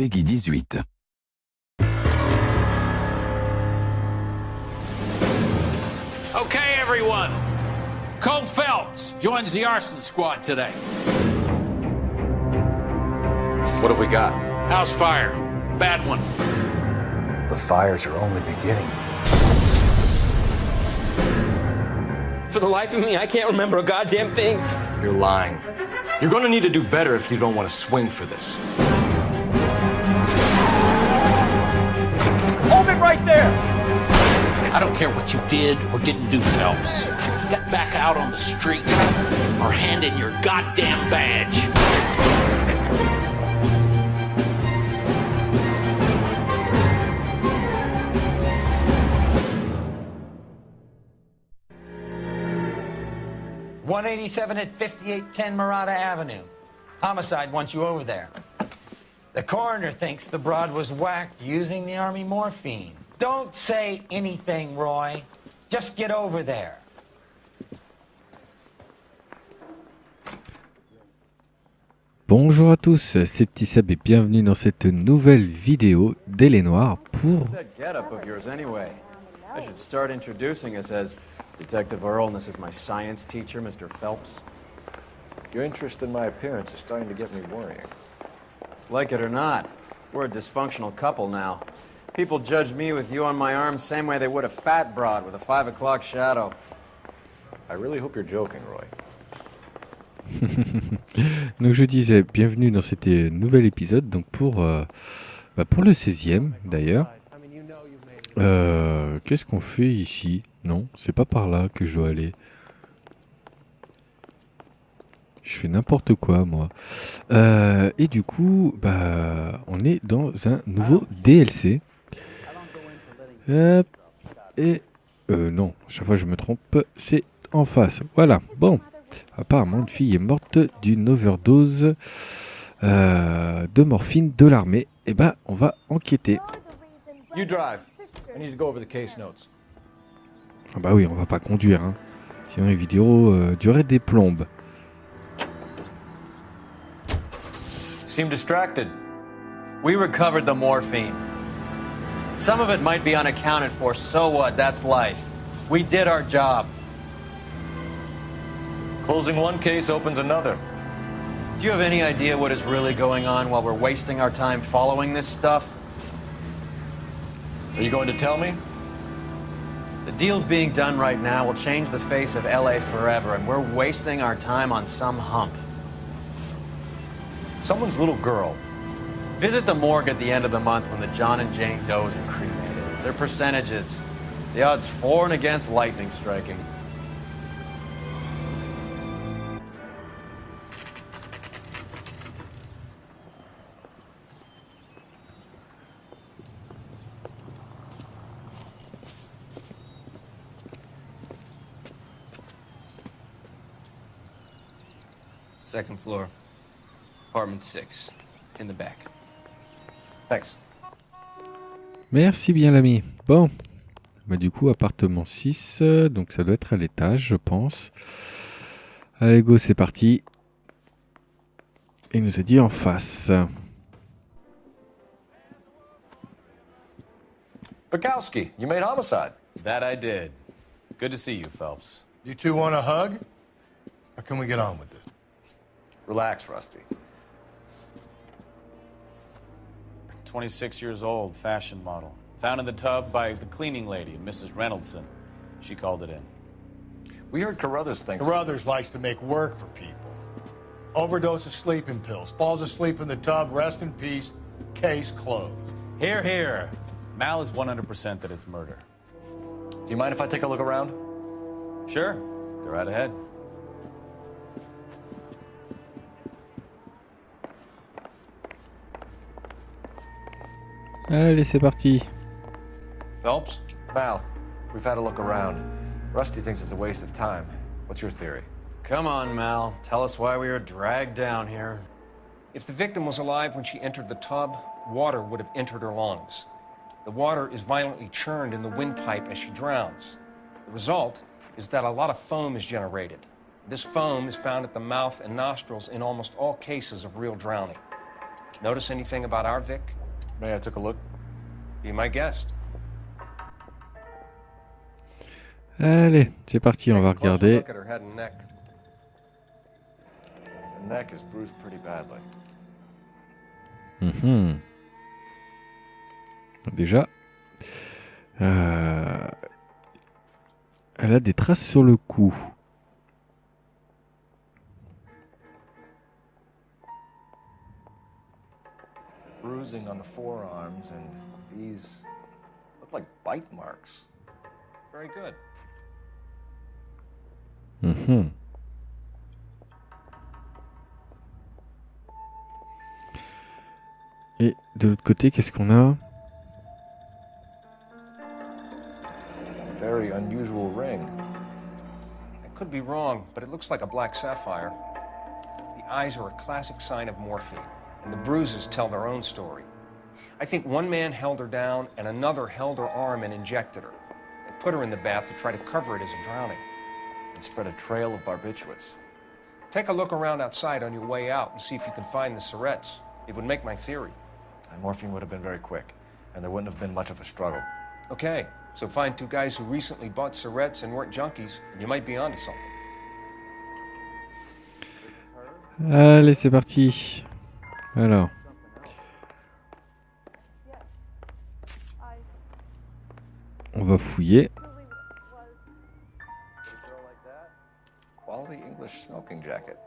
Peggy 18. Okay, everyone. Cole Phelps joins the arson squad today. What have we got? House fire. Bad one. The fires are only beginning. For the life of me, I can't remember a goddamn thing. You're lying. You're gonna need to do better if you don't want to swing for this. Hold it right there! I don't care what you did or didn't do, Phelps. Get back out on the street or hand in your goddamn badge. .187 at 5810 Murata Avenue. Homicide wants you over there. The coroner thinks the broad was whacked using the army morphine. Don't say anything, Roy. Just get over there. Bonjour à tous, c'est PtitSeb et bienvenue dans cette nouvelle vidéo d'Elle Noire pour... I should start introducing us as Detective Earl, and this is my science teacher, Mr. Phelps. Your interest in my appearance is starting to get me worrying. Like it or not, we're a dysfunctional couple now. People judge me with you on my arm same way they would a fat broad with a 5 o'clock shadow. I really hope you're joking, Roy. Donc je disais bienvenue dans cet nouvel épisode donc pour le 16e d'ailleurs. Qu'est-ce qu'on fait ici? Non, c'est pas par là que je dois aller. Je fais n'importe quoi moi. Et du coup, on est dans un nouveau DLC. Non, chaque fois je me trompe, c'est en face. Voilà, bon. Apparemment, une fille est morte d'une overdose de morphine de l'armée. Et on va enquêter. You drive. I need to go over the case notes. Ah bah oui, on va pas conduire, hein. Sinon les vidéos dureraient des plombes. Seem distracted. We recovered the morphine. Some of it might be unaccounted for, so what? That's life. We did our job. Closing one case opens another. Do you have any idea what is really going on while we're wasting our time following this stuff? Are you going to tell me? The deals being done right now will change the face of LA forever, and we're wasting our time on some hump. Someone's little girl. Visit the morgue at the end of the month when the John and Jane Does are cremated. Their percentages. The odds for and against lightning striking. Second floor, apartment 6, in the back. Thanks. Merci bien l'ami. Bon, du coup appartement 6, donc ça doit être à l'étage je pense. Allez go, c'est parti. Il nous a dit en face. Bukowski, you made homicide. That I did. Good to see you, Phelps. You two want a hug? Or can we get on with it? Relax, Rusty. 26 years old, fashion model. Found in the tub by the cleaning lady, Mrs. Reynoldson. She called it in. We heard Carruthers thinks... Carruthers likes to make work for people. Overdose of sleeping pills. Falls asleep in the tub. Rest in peace. Case closed. Here, here. Mal is 100% that it's murder. Do you mind if I take a look around? Sure. Go right ahead. Allez, c'est parti. Phelps? Mal, we've had a look around. Rusty thinks it's a waste of time. What's your theory? Come on, Mal. Tell us why we were dragged down here. If the victim was alive when she entered the tub, water would have entered her lungs. The water is violently churned in the windpipe as she drowns. The result is that a lot of foam is generated. This foam is found at the mouth and nostrils in almost all cases of real drowning. Notice anything about our Vic? May I took a look? Be my guest. Allez, c'est parti, on va Take a closer regarder. look at her head and neck. The neck is bruised pretty badly. Mhm. Déjà, elle a des traces sur le cou. Bruising on the forearms, and these look like bite marks. Very good. Mhm. Et de l'autre côté, qu'est-ce qu'on a? Very unusual ring. I could be wrong, but it looks like a black sapphire. The eyes are a classic sign of morphine, and the bruises tell their own story. I think one man held her down, and another held her arm and injected her. They put her in the bath to try to cover it as a drowning. And spread a trail of barbiturates. Take a look around outside on your way out and see if you can find the Surrettes. It would make my theory. And morphine would have been very quick, and there wouldn't have been much of a struggle. Okay, so find two guys who recently bought Surrettes and weren't junkies, and you might be onto something. Allez, c'est parti. Alors. On va fouiller. Quality English smoking jacket.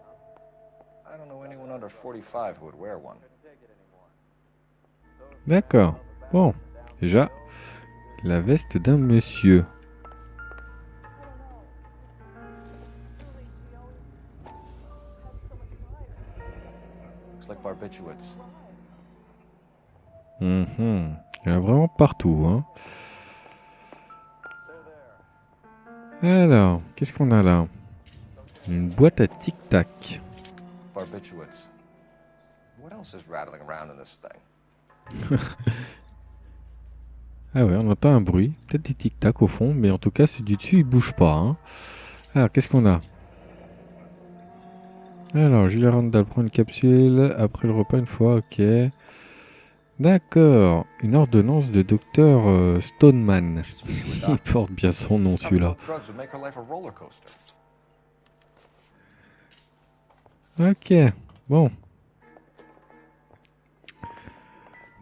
I don't know anyone under 45 who would wear one. D'accord. Bon, déjà, la veste d'un monsieur. Looks like barbiturates. Mhm. Il y en a vraiment partout, hein. Alors, qu'est-ce qu'on a là? Une boîte à tic-tac. Barbiturates. What else is rattling around in this thing? Ah ouais, on entend un bruit. Peut-être des tic-tac au fond, mais en tout cas, celui du dessus, il bouge pas, hein. Alors, qu'est-ce qu'on a? Alors, Julia Randall prend une capsule après le repas une fois, ok. D'accord, une ordonnance de docteur Stoneman. Il porte bien son nom, celui-là. Drugs would make her life a roller coaster. Ok, bon.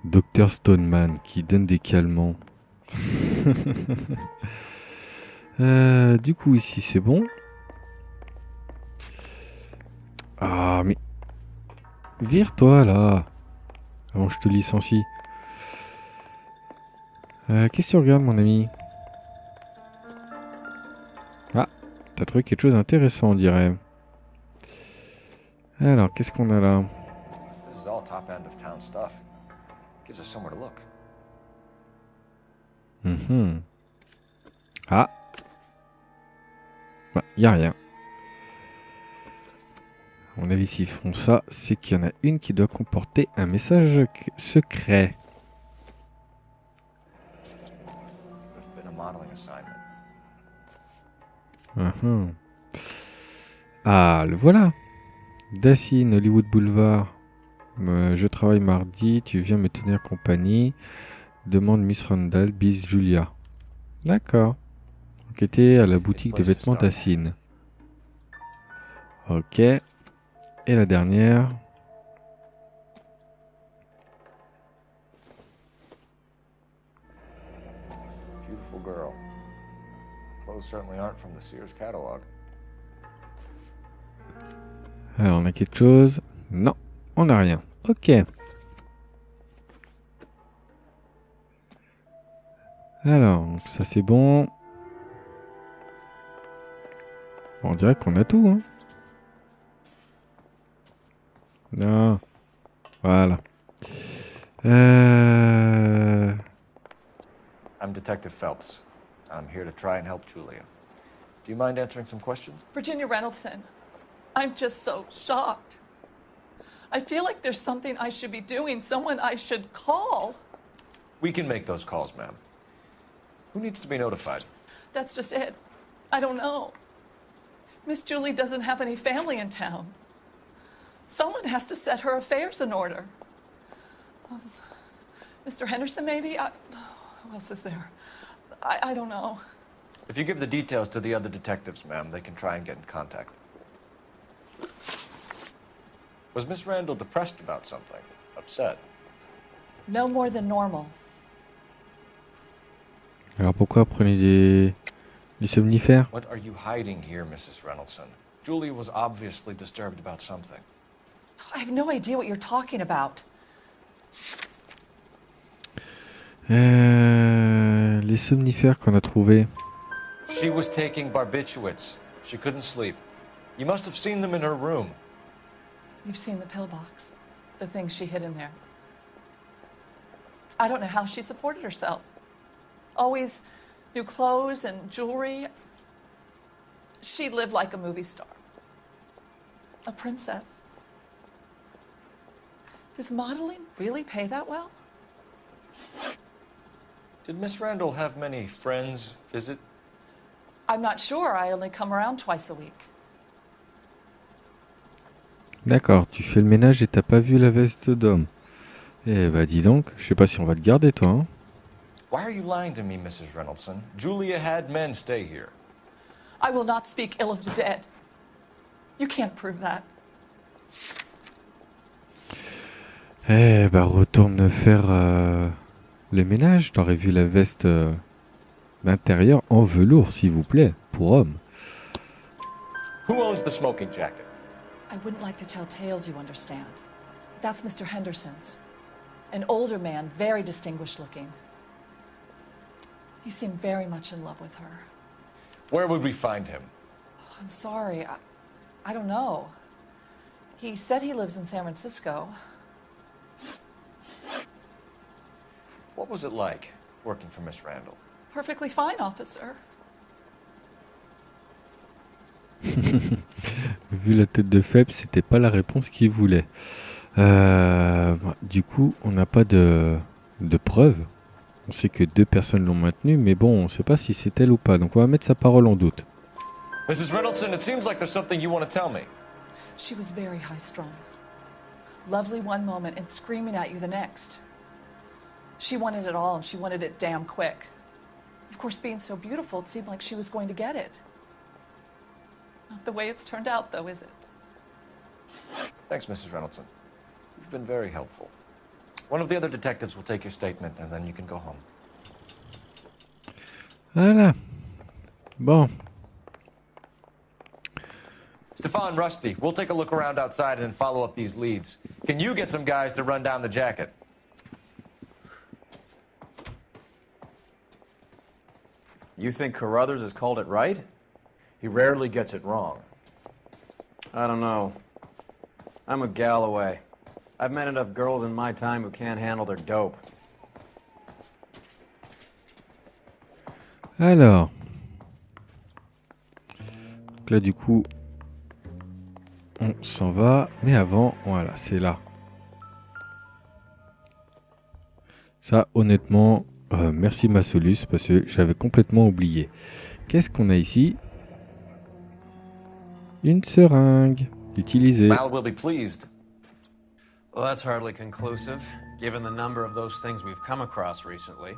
Docteur Stoneman qui donne des calmants. Du coup, ici, c'est bon. Ah, mais... Vire-toi, là. Avant que je te licencie. Qu'est-ce que tu regardes, mon ami? Ah, t'as trouvé quelque chose d'intéressant, on dirait. Alors, qu'est-ce qu'on a là? This is all top end of town stuff. Gives us somewhere to look. Mhm. Ah. Bah, y a rien. À mon avis, s'ils font ça, c'est qu'il y en a une qui doit comporter un message secret. There's been a modeling assignment. Mhm. Ah, le voilà. Dacine, Hollywood Boulevard. Je travaille mardi, tu viens me tenir compagnie. Demande Miss Randall, bis Julia. D'accord. Enquêter à la boutique de vêtements Dacine. Ok. Et la dernière. Beautiful girl. Clothes certainly aren't from the Sears catalog. Alors, on a quelque chose? Non, on n'a rien. Ok. Alors, ça c'est bon. On dirait qu'on a tout, hein. Non. Voilà. I'm Detective Phelps. I'm here to try and help Julia. Do you mind answering some questions? Virginia Reynoldson, I'm just so shocked. I feel like there's something I should be doing, someone I should call. We can make those calls, ma'am. Who needs to be notified? That's just it. I don't know. Miss Julie doesn't have any family in town. Someone has to set her affairs in order. Mr. Henderson, maybe? Who else is there? I don't know. If you give the details to the other detectives, ma'am, they can try and get in contact. Was Miss Randall depressed about something? Upset? No more than normal. Alors pourquoi prenez des somnifères? What are you hiding here, Mrs. Reynoldsson? Julia was obviously disturbed about something. I have no idea what you're talking about. Les somnifères qu'on a trouvés. She was taking barbiturates. She couldn't sleep. You must have seen them in her room. You've seen the pillbox, the things she hid in there. I don't know how she supported herself. Always new clothes and jewelry. She lived like a movie star. A princess. Does modeling really pay that well? Did Miss Randall have many friends visit? I'm not sure. I only come around twice a week. D'accord, tu fais le ménage et t'as pas vu la veste d'homme. Eh bah dis donc, je sais pas si on va te garder toi. Hein. Why are you lying to me, Mrs. Reynoldsson? Julia had men stay here. I will not speak ill of the dead. You can't prove that. Eh bah retourne faire le ménage. T'aurais vu la veste d'intérieur en velours, s'il vous plaît, pour homme. Who owns the smoking jacket? I wouldn't like to tell tales, you understand. That's Mr. Henderson's. An older man, very distinguished looking. He seemed very much in love with her. Where would we find him? I'm sorry. I don't know. He said he lives in San Francisco. What was it like working for Miss Randall? Perfectly fine, officer. Vu la tête de Phelps, c'était pas la réponse qu'il voulait. Du coup, on n'a pas de preuves. On sait que 2 personnes l'ont maintenu, mais bon, on sait pas si c'est elle ou pas. Donc on va mettre sa parole en doute. Mrs. Reynoldsson, it seems like there's something you want to tell me. She was very high-strung. Lovely one moment and screaming at you the next. She wanted it all, and she wanted it damn quick. Of course, being so beautiful, it seemed like she was going to get it. Not the way it's turned out, though, is it? Thanks, Mrs. Reynoldsson. You've been very helpful. One of the other detectives will take your statement, and then you can go home. Voilà. Bon. Stefan, Rusty, we'll take a look around outside and then follow up these leads. Can you get some guys to run down the jacket? You think Carruthers has called it right? He rarely gets it wrong. I don't know. I'm with Galloway. I've met enough girls in my time who can't handle their dope. Alors. Donc là, du coup, on s'en va. Mais avant, voilà, c'est là. Ça, honnêtement, merci Massolus, parce que j'avais complètement oublié. Qu'est-ce qu'on a ici? Une seringue utilisée. Mal will be pleased. Well, that's hardly conclusive, given the number of those things we've come across recently.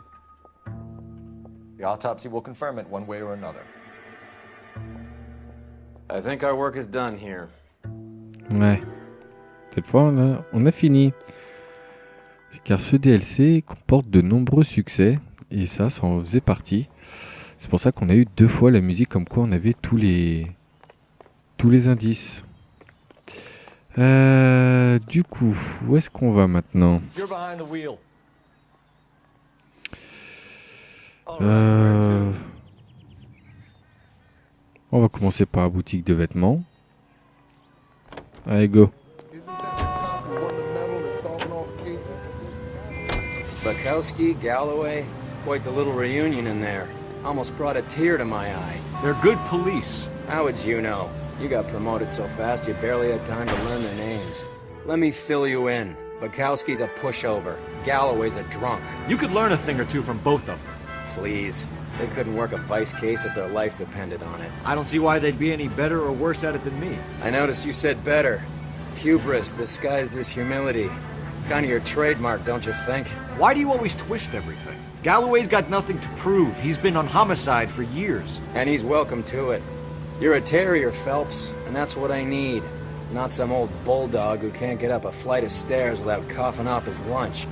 The autopsy will confirm it one way or another. I think our work is done here. Ouais. Cette fois, on a fini. Car ce DLC comporte de nombreux succès, et ça en faisait partie. C'est pour ça qu'on a eu 2 fois la musique, comme quoi on avait tous les indices. Du coup, où est-ce qu'on va maintenant? On va commencer par la boutique de vêtements. Allez, go. Bukowski, Galloway, quite the little reunion in there. Almost brought a tear to my eye. They're good police. How would you know? You got promoted so fast you barely had time to learn their names. Let me fill you in. Bukowski's a pushover. Galloway's a drunk. You could learn a thing or two from both of them. Please. They couldn't work a vice case if their life depended on it. I don't see why they'd be any better or worse at it than me. I noticed you said better. Hubris disguised as humility. Kind of your trademark, don't you think? Why do you always twist everything? Galloway's got nothing to prove. He's been on homicide for years. And he's welcome to it. You're a terrier, Phelps, and that's what I need. Not some old bulldog who can't get up a flight of stairs without coughing up his lunch.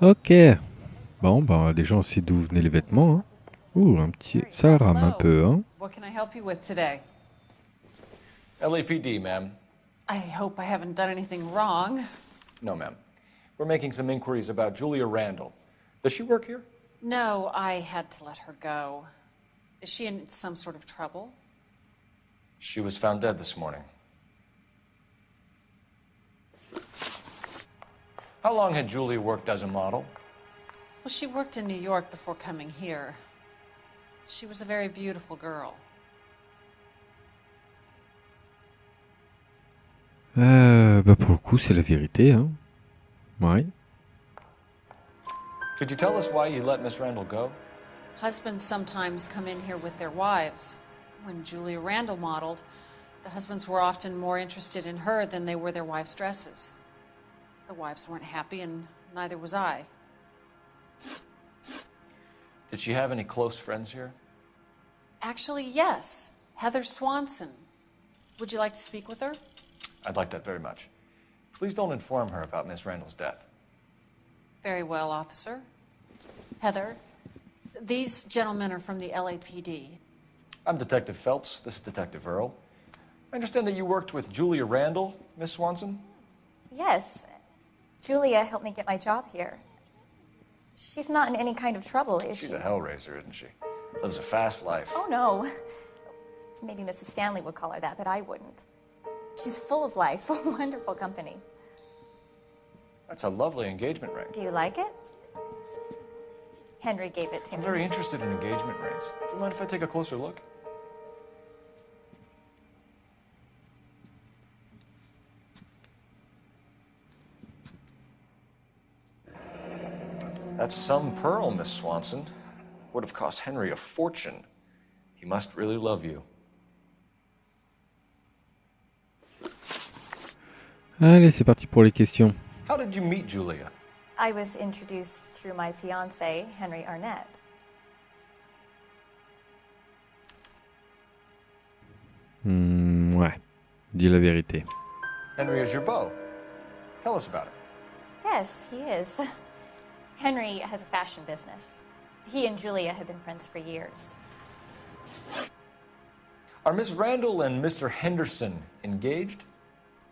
Ok. Bon, bah déjà on sait d'où venaient les vêtements. Hein. Ouh, un petit... Ça rame un peu, hein. What can I help you with today? LAPD, ma'am. I hope I haven't done anything wrong. No, ma'am. We're making some inquiries about Julia Randall. Does she work here? No, I had to let her go. Is she in some sort of trouble? She was found dead this morning. How long had Julia worked as a model? Well, she worked in New York before coming here. She was a very beautiful girl. Bah pour le coup, c'est la vérité, hein. Ouais. Could you tell us why you let Miss Randall go? Husbands sometimes come in here with their wives. When Julia Randall modeled, the husbands were often more interested in her than they were their wives' dresses. The wives weren't happy, and neither was I. Did she have any close friends here? Actually, yes. Heather Swanson. Would you like to speak with her? I'd like that very much. Please don't inform her about Miss Randall's death. Very well, officer. Heather, these gentlemen are from the LAPD. I'm Detective Phelps. This is Detective Earl. I understand that you worked with Julia Randall, Miss Swanson? Yes. Julia helped me get my job here. She's not in any kind of trouble, is she? She's a hellraiser, isn't she? Lives a fast life. Oh, no. Maybe Mrs. Stanley would call her that, but I wouldn't. She's full of life, a wonderful company. That's a lovely engagement ring. Do you like it? Henry gave it to I'm me. very interested in engagement rings. Do you mind if I take a closer look? That's some pearl, Miss Swanson. Would have cost Henry a fortune. He must really love you. Allez, c'est parti pour les questions. How did you meet Julia? I was introduced through my fiancé, Henry Arnett. Ouais, dis la vérité. Henry is your beau. Tell us about it. Yes, he is. Henry has a fashion business. He and Julia have been friends for years. Are Miss Randall and Mr. Henderson engaged?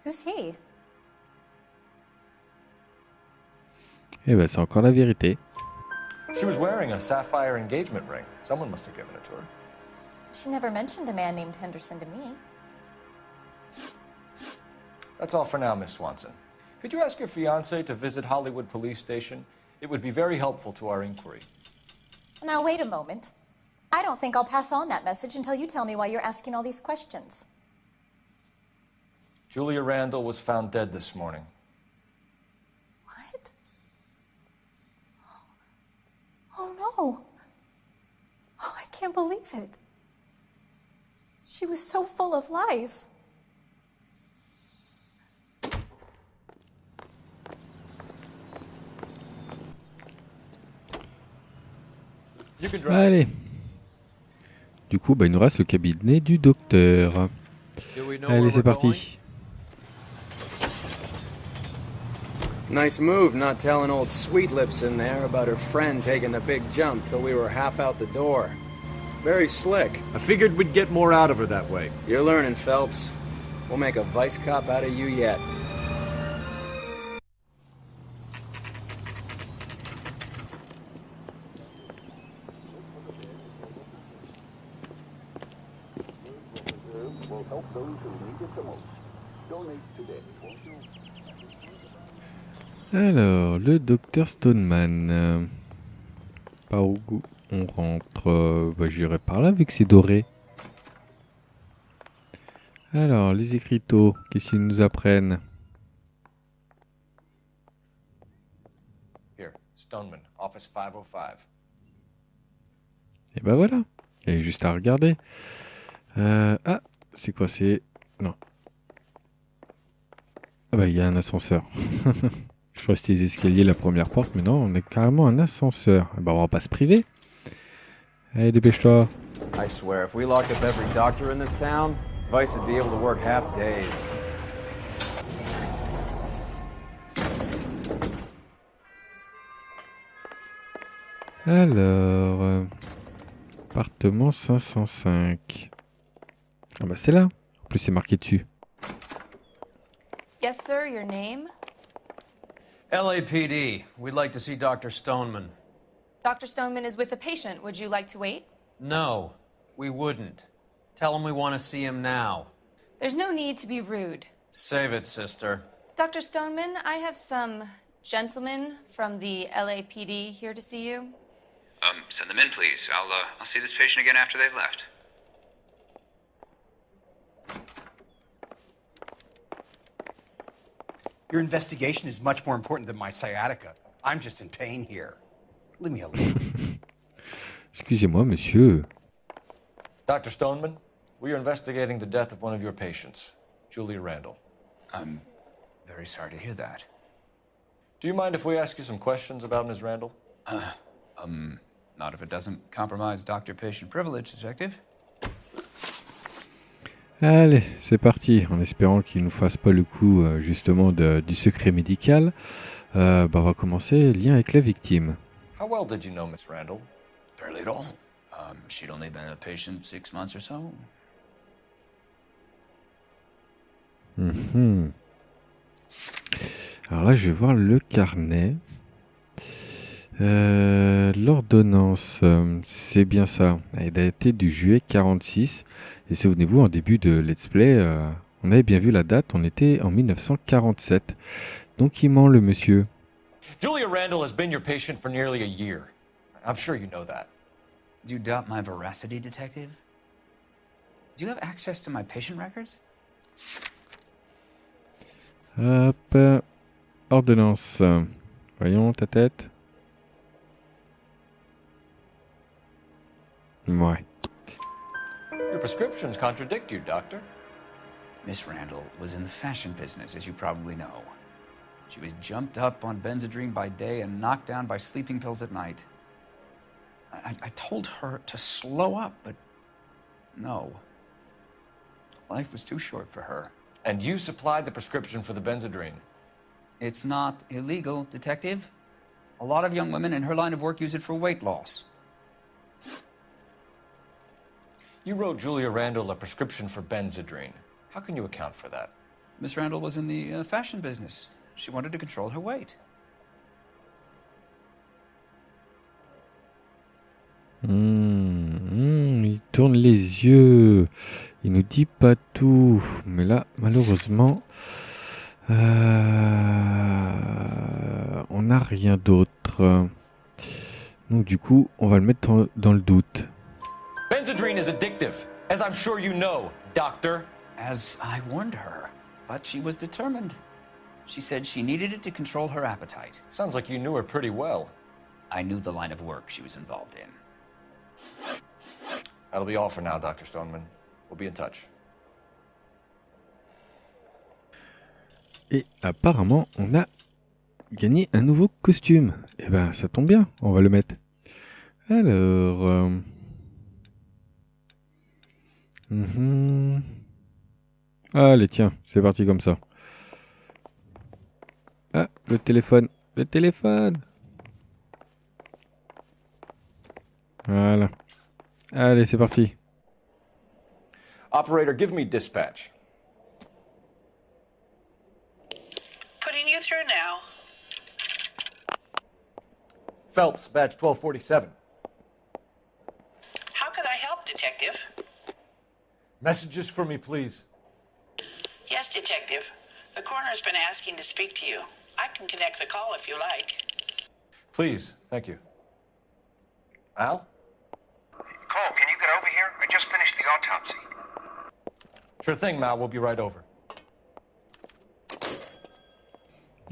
Who's he? Eh ben, c'est encore la vérité. She was wearing a sapphire engagement ring. Someone must have given it to her. She never mentioned a man named Henderson to me. That's all for now, Miss Swanson. Could you ask your fiancé to visit Hollywood Police Station? It would be very helpful to our inquiry. Now, wait a moment. I don't think I'll pass on that message until you tell me why you're asking all these questions. Julia Randall was found dead this morning. What? Oh, no. Oh, I can't believe it. She was so full of life. Allez. Du coup, bah, il nous reste le cabinet du docteur. Allez, c'est parti. Nice move not telling old Sweet Lips in there about her friend taking the big jump till we were half out the door. Very slick. I figured we'd get more out of her that way. You're learning, Phelps. We'll make a vice cop out of you yet. Alors, le docteur Stoneman. Par où on rentre? Bah, j'irai par là vu que c'est doré. Alors, les écriteaux, qu'est-ce qu'ils nous apprennent? Here, Stoneman, office 505. Et ben voilà. Il y a juste à regarder. Ah, c'est quoi? C'est... Non. Ah bah il y a un ascenseur. Je crois que c'était les escaliers, la première porte, mais non, on a carrément un ascenseur. Ah bah on va pas se priver. Allez, dépêche-toi. I swear, if we locked up every doctor in this town, Vice would be able to work half days. Alors... appartement 505. Ah bah c'est là. En plus c'est marqué dessus. Yes, sir, your name? LAPD. We'd like to see Dr. Stoneman. Dr. Stoneman is with a patient. Would you like to wait? No, we wouldn't. Tell him we want to see him now. There's no need to be rude. Save it, sister. Dr. Stoneman, I have some gentlemen from the LAPD here to see you. Send them in, please. I'll see this patient again after they've left. Your investigation is much more important than my sciatica. I'm just in pain here. Leave me alone. Excusez-moi, monsieur. Dr. Stoneman, we are investigating the death of one of your patients, Julia Randall. I'm very sorry to hear that. Do you mind if we ask you some questions about Ms. Randall? Not if it doesn't compromise doctor-patient privilege, detective. Allez, c'est parti. En espérant qu'il nous fasse pas le coup justement du secret médical. On va commencer. Lien avec la victime. How well did you know Miss Randall? Barely at all. She'd only been a patient 6 months or so. Alors là, je vais voir le carnet. L'ordonnance, c'est bien ça. Elle est datée du juillet 46. Et souvenez-vous, en début de Let's Play, on avait bien vu la date, on était en 1947. Donc il ment le monsieur. Julia Randall has been your patient for nearly a year. I'm sure you know that. Do you doubt my veracity, detective? Do you have access to my patient records? Hop. Ordonnance. Voyons ta tête. Ouais. Your prescriptions contradict you, doctor. Miss Randall was in the fashion business, as you probably know. She was jumped up on Benzedrine by day and knocked down by sleeping pills at night. I told her to slow up, but no. Life was too short for her. And you supplied the prescription for the Benzedrine. It's not illegal, detective. A lot of young women in her line of work use it for weight loss. You wrote Julia Randall a prescription for Benzedrine. How can you account for that? Miss Randall was in the fashion business. She wanted to control her weight. Il tourne les yeux. Il nous dit pas tout. Mais là, malheureusement, on n'a rien d'autre. Donc du coup, on va le mettre dans le doute. Benzedrine is addictive, as I'm sure you know, doctor. As I warned her, but she was determined. She said she needed it to control her appetite. Sounds like you knew her pretty well. I knew the line of work she was involved in. That'll be all for now, Dr. Stoneman. We'll be in touch. Et apparemment, on a gagné un nouveau costume. Eh ben, ça tombe bien, on va le mettre. Alors... Allez, tiens, c'est parti comme ça. Ah, le téléphone. Le téléphone. Voilà. Allez, c'est parti. Operator, give me dispatch. Putting you through now. Phelps, badge 1247. How can I help, Detective? Messages for me, please. Yes, Detective. The coroner's been asking to speak to you. I can connect the call if you like. Please, thank you. Al? Cole, can you get over here? I just finished the autopsy. Sure thing, Mal. We'll be right over.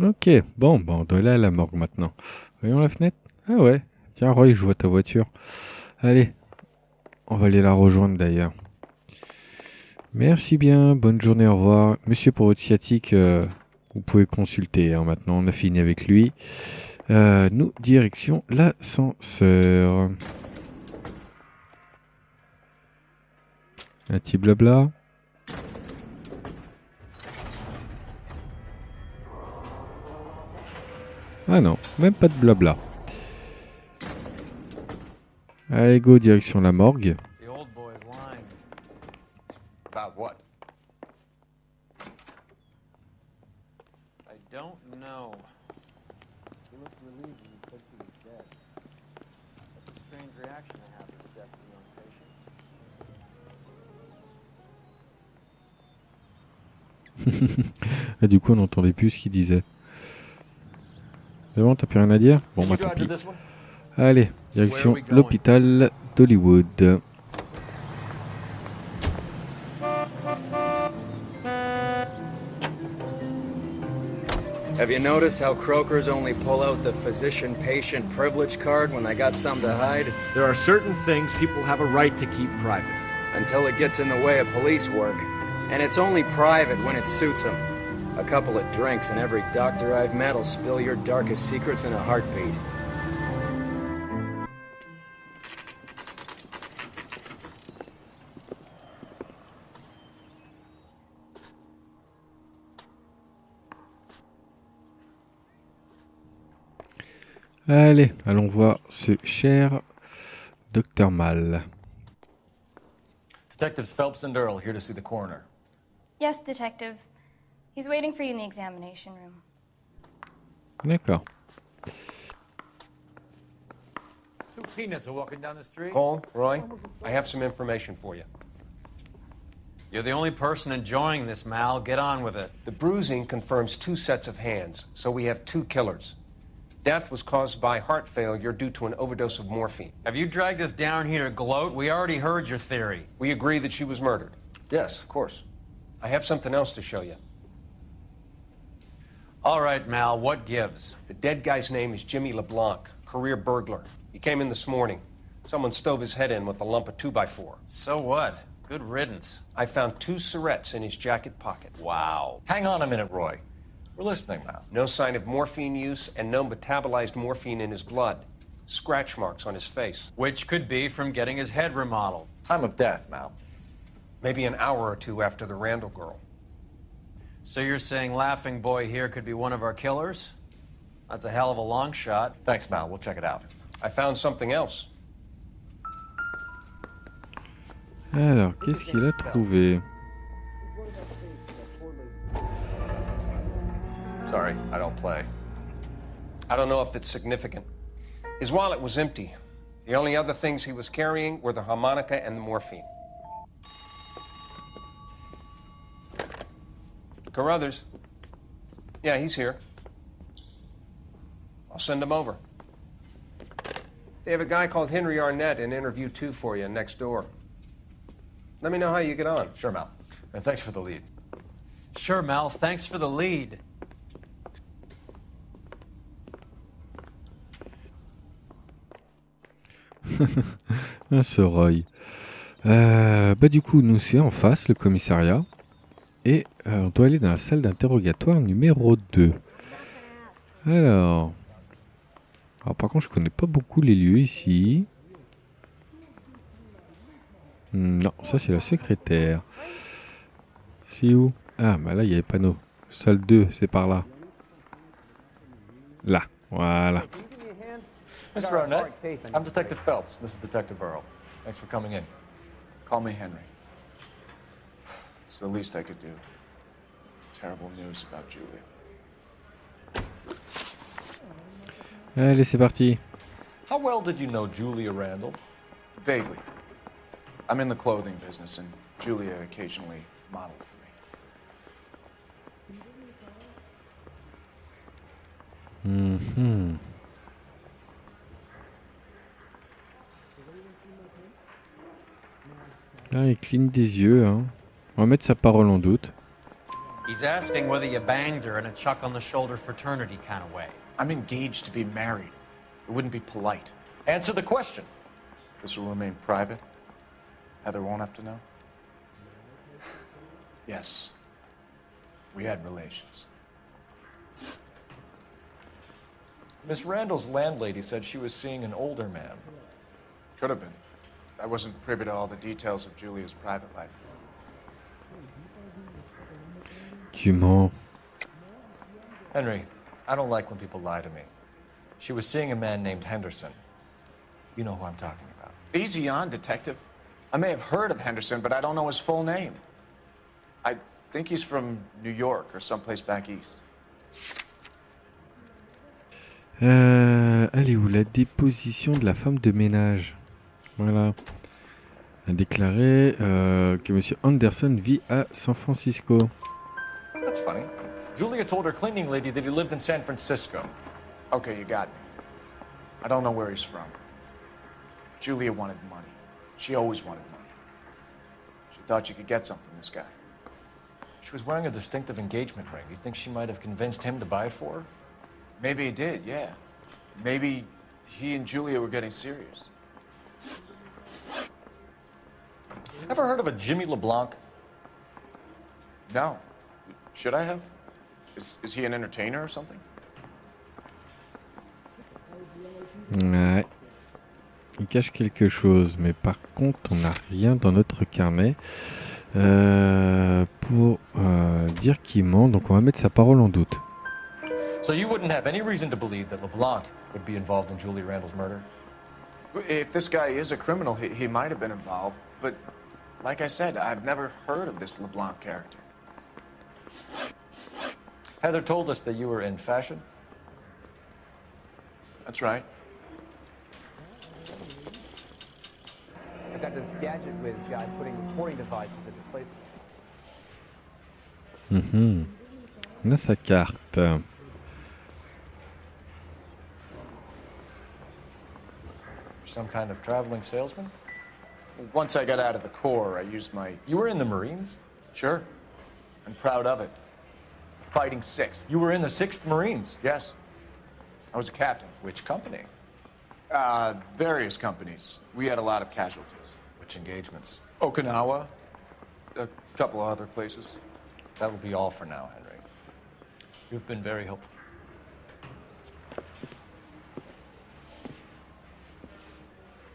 Ok, bon, bah on doit aller à la morgue maintenant. Voyons la fenêtre. Ah ouais. Tiens, Roy, je vois ta voiture. Allez, on va aller la rejoindre d'ailleurs. Merci bien, bonne journée, au revoir. Monsieur, pour votre sciatique, vous pouvez consulter. Hein, maintenant, on a fini avec lui. Nous, direction l'ascenseur. Un petit blabla. Ah non, même pas de blabla. Allez, go, direction la morgue. The old boy's lying. About what? I don't know. He looked relieved when he said she was dead. That's a strange reaction to have to the death of a young patient. Ah, du coup, on n'entendait plus ce qu'il disait. C'est bon, t'as plus rien à dire? Bon, bah tant pis. Allez, direction l'hôpital d'Hollywood. Have you noticed how croakers only pull out the physician-patient privilege card when they got something to hide? There are certain things people have a right to keep private. Until it gets in the way of police work. And it's only private when it suits them. A couple of drinks and every doctor I've met will spill your darkest secrets in a heartbeat. Allez, allons voir ce cher Docteur Mal. Detectives Phelps and Earl here to see the coroner. Yes, Detective. He's waiting for you in the examination room. D'accord. Two peanuts are walking down the street. Cole, Roy, I have some information for you. You're the only person enjoying this, Mal. Get on with it. The bruising confirms 2 sets of hands, so we have 2 killers. Death was caused by heart failure due to an overdose of morphine. Have you dragged us down here to gloat? We already heard your theory. We agree that she was murdered. Yes, of course. I have something else to show you. All right, Mal, what gives? The dead guy's name is Jimmy LeBlanc, career burglar. He came in this morning. Someone stove his head in with a lump of 2x4. So what? Good riddance. I found 2 cigarettes in his jacket pocket. Wow. Hang on a minute, Roy. We're listening now. No sign of morphine use and no metabolized morphine in his blood. Scratch marks on his face. Which could be from getting his head remodeled. Time of death, Mal. Maybe an hour or 2 after the Randall girl. So you're saying Laughing Boy here could be one of our killers? That's a hell of a long shot. Thanks, Mal. We'll check it out. I found something else. Alors, qu'est-ce qu'il a trouvé? Sorry, I don't play. I don't know if it's significant. His wallet was empty. The only other things he was carrying were the harmonica and the morphine. Carruthers. Yeah, he's here. I'll send him over. They have a guy called Henry Arnett in interview 2 for you next door. Let me know how you get on. Sure, Mal. And thanks for the lead. Sure, Mal. Thanks for the lead. Ce Roy. Bah du coup, nous c'est en face, le commissariat. Et on doit aller dans la salle d'interrogatoire numéro 2. Alors, par contre, je connais pas beaucoup les lieux ici. Non, ça c'est la secrétaire. C'est où? Ah, bah là, il y a les panneaux. Salle 2, c'est par là. Là, voilà. Mr. Arnett, I'm Detective Phelps. This is Detective Earl. Thanks for coming in. Call me Henry. It's the least I could do. Terrible news about Julia. Allez, c'est parti. How well did you know Julia Randall? Vaguely. I'm in the clothing business, and Julia occasionally modeled for me. Mhm. Là, il cligne des yeux. Hein. On va mettre sa parole en doute. He's asking whether you banged her in a chuck-on-the-shoulder fraternity kind of way. I'm engaged to be married. It wouldn't be polite. Answer the question. This will remain private. Heather won't have to know. Yes. We had relations. Miss Randall's landlady said she was seeing an older man. Could have been. I wasn't privy to all the details of Julia's private life. Tu mens. Henry, I don't like when people lie to me. She was seeing a man named Henderson. You know who I'm talking about. Easy on, Detective. I may have heard of Henderson, but I don't know his full name. I think he's from New York or someplace back east. Elle est où la déposition de la femme de ménage? Voilà. Elle a déclaré que M. Anderson vit à San Francisco. That's funny. Julia told her cleaning lady that he lived in San Francisco. Okay, you got me. I don't know where he's from. Julia wanted money. She always wanted money. She thought she could get something from this guy. She was wearing a distinctive engagement ring. Do you think she might have convinced him to buy it for her? Maybe he did, yeah. Maybe he and Julia were getting serious. Ever heard of a Jimmy LeBlanc? No. Should I have? Is he an entertainer or something? Ouais. Il cache quelque chose, mais par contre, on n'a rien dans notre carnet pour dire qu'il ment. Donc, on va mettre sa parole en doute. So you wouldn't have any reason to believe that LeBlanc would be involved in Julie Randall's murder? If this guy is a criminal, he might have been involved. But like I said, I've never heard of this LeBlanc character. Heather told us that you were in fashion. That's right. I got this gadget whiz guy putting recording devices at the place. On a sa carte. Some kind of traveling salesman? Once I got out of the Corps, I used my... You were in the Marines? Sure. I'm proud of it. Fighting 6th. You were in the 6th Marines? Yes. I was a captain. Which company? Various companies. We had a lot of casualties. Which engagements? Okinawa. A couple of other places. That will be all for now, Henry. You've been very helpful.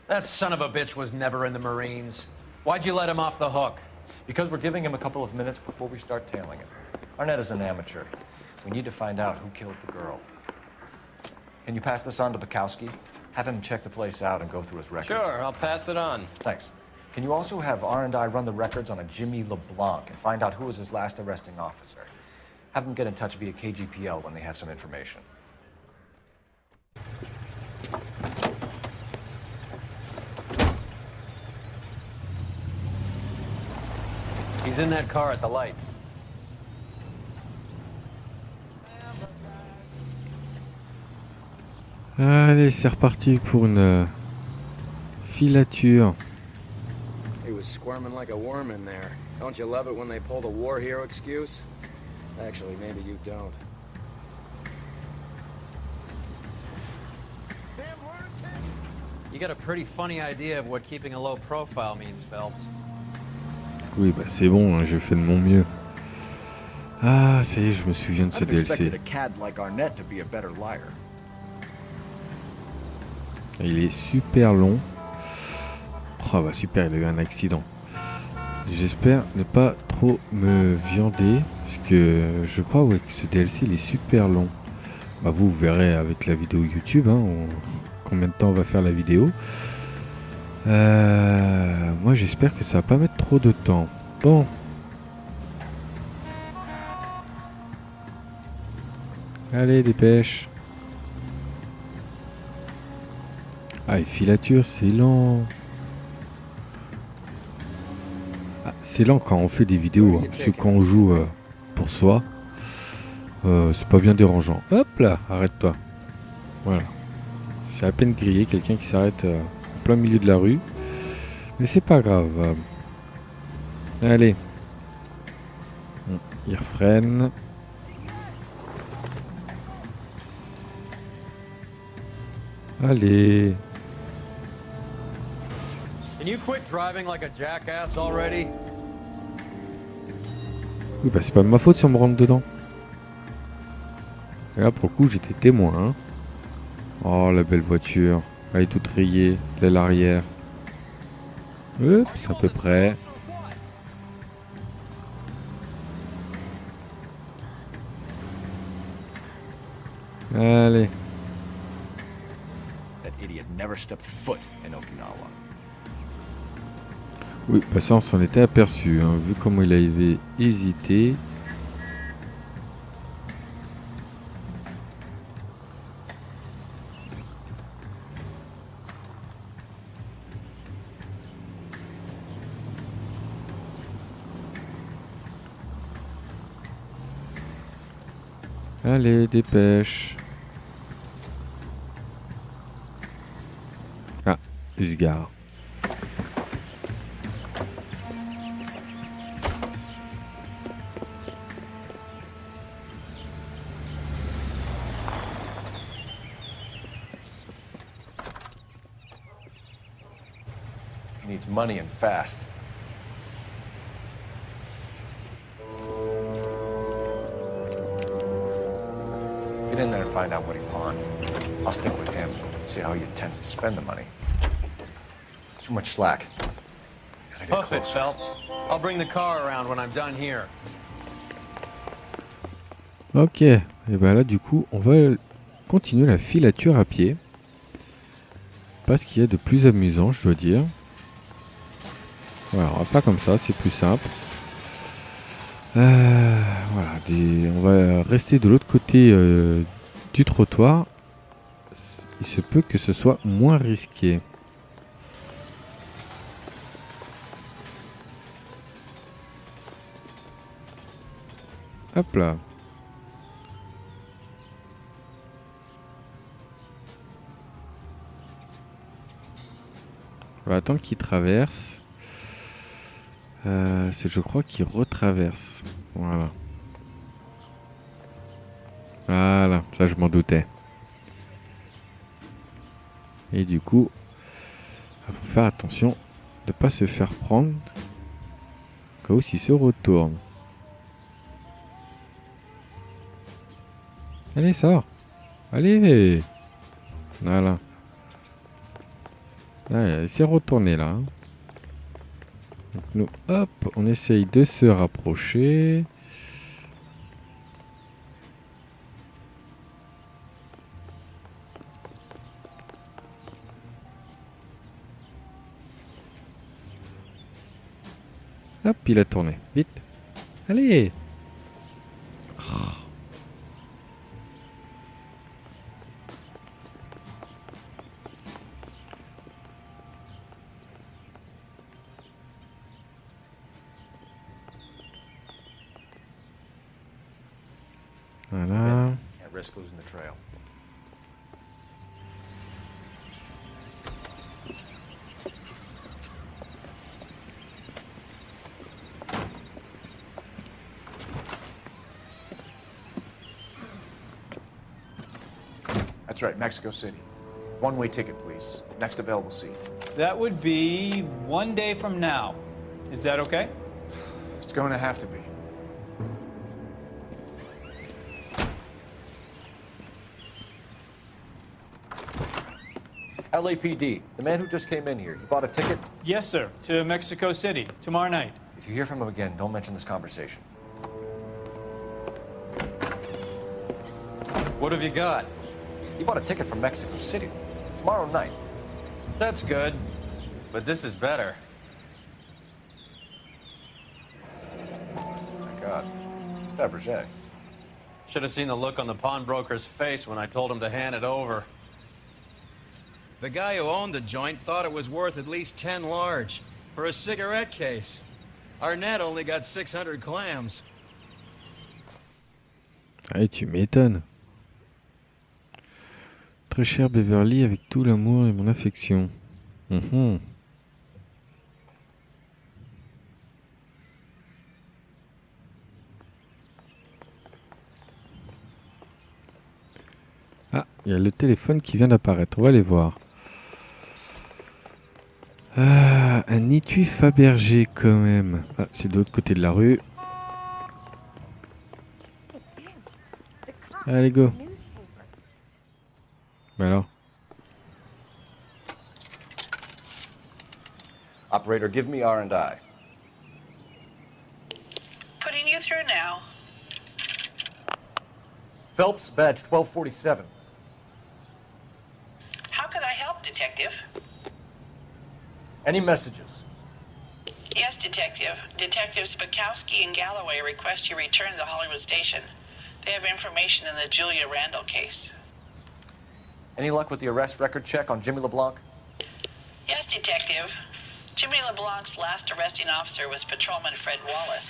That son of a bitch was never in the Marines. Why'd you let him off the hook? Because we're giving him a couple of minutes before we start tailing him. Arnett is an amateur. We need to find out who killed the girl. Can you pass this on to Bukowski? Have him check the place out and go through his records. Sure, I'll pass it on. Thanks. Can you also have R&I run the records on a Jimmy LeBlanc and find out who was his last arresting officer? Have them get in touch via KGPL when they have some information. He's in that car at the lights. Allez, c'est reparti pour une filature. He was squirming like a worm in there. Don't you love it when they pull the war hero excuse? Actually, maybe you don't. You got a pretty funny idea of what keeping a low profile means, Phelps. Oui, bah c'est bon, hein, je fais de mon mieux. Ah, ça y est, je me souviens de ce DLC. Il est super long. Oh bah super, il a eu un accident. J'espère ne pas trop me viander, parce que je crois ouais, que ce DLC il est super long. Bah vous verrez avec la vidéo YouTube, hein, combien de temps on va faire la vidéo. Moi j'espère que ça va pas mettre trop de temps. Bon. Allez, dépêche. Ah, et filature, c'est lent. Ah, c'est lent quand on fait des vidéos, hein, parce que quand on joue pour soi, c'est pas bien dérangeant. Hop là, arrête-toi. Voilà. C'est à peine grillé, quelqu'un qui s'arrête en plein milieu de la rue. Mais c'est pas grave. Allez. Il freine. Allez. Can you quit driving like a jackass already? Oui, bah c'est pas de ma faute si on me rentre dedans. Et là, pour le coup, j'étais témoin. Hein. Oh, la belle voiture. Elle est toute rayée. L'aile arrière. Oups, à peu près. Allez. That idiot never stepped foot in Okinawa. Oui, bah ça on s'en était aperçu, hein, vu comment il avait hésité. Allez, dépêche. Ah, il se gare. He needs money and fast. Get in there and find out what he pawned. I'll stick with him, see how he intends to spend the money. Too much slack. Gotta get Hoof it, closer. Phelps. I'll bring the car around when I'm done here. Ok, et ben là du coup on va continuer la filature à pied. Pas ce qu'il y a de plus amusant, je dois dire. Voilà, on va faire comme ça, c'est plus simple. Voilà, on va rester de l'autre côté du trottoir. Il se peut que ce soit moins risqué. Hop là. On va attendre qu'il traverse. Je crois qu'il retraverse. Voilà. Voilà, ça je m'en doutais. Et du coup, il faut faire attention de ne pas se faire prendre au cas où s'il se retourne. Allez, sors. Allez. Voilà. Allez, il s'est retourné là. Donc nous, hop, on essaye de se rapprocher. Hop, il a tourné. Vite. Allez. Voilà. Can't risk losing the trail. That's right, Mexico City. One-way ticket, please. Next available seat. That would be 1 day from now. Is that okay? It's going to have to be. LAPD, the man who just came in here, he bought a ticket? Yes, sir. To Mexico City, tomorrow night. If you hear from him again, don't mention this conversation. What have you got? He bought a ticket from Mexico City. Tomorrow night. That's good. But this is better. Oh my God. It's Fabergé. Should have seen the look on the pawnbroker's face when I told him to hand it over. The guy who owned the joint thought it was worth at least 10 large for a cigarette case. Arnett only got 600 clams. Ah, tu m'étonnes. Très cher Beverly, avec tout l'amour et mon affection. Il y a le téléphone qui vient d'apparaître. On va aller voir. Un étui Fabergé quand même. Ah, c'est de l'autre côté de la rue. Allez, go. Bah alors. Operator, give me R&I. Putting you through now. Phelps, badge 1247. How could I help, Detective? Any messages? Yes, Detective. Detectives Bukowski and Galloway request you return to the Hollywood station. They have information in the Julia Randall case. Any luck with the arrest record check on Jimmy LeBlanc? Yes, Detective. Jimmy LeBlanc's last arresting officer was Patrolman Fred Wallace.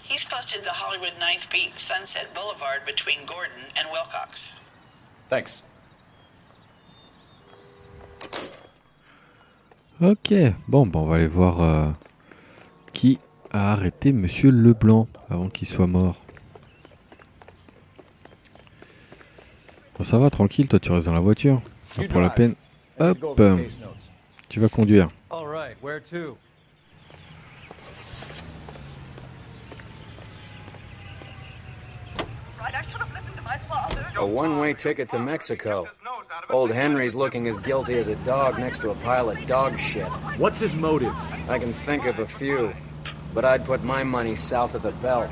He's posted the Hollywood 9th Beat, Sunset Boulevard between Gordon and Wilcox. Thanks. Ok, bon, on va aller voir qui a arrêté Monsieur Leblanc avant qu'il soit mort. Bon, ça va, tranquille, toi tu restes dans la voiture. Pas pour la peine. Hop, tu vas conduire. All right, where to? A one-way ticket to Mexico. Old Henry's looking as guilty as a dog next to a pile of dog shit. What's his motive? I can think of a few, but I'd put my money south of the belt.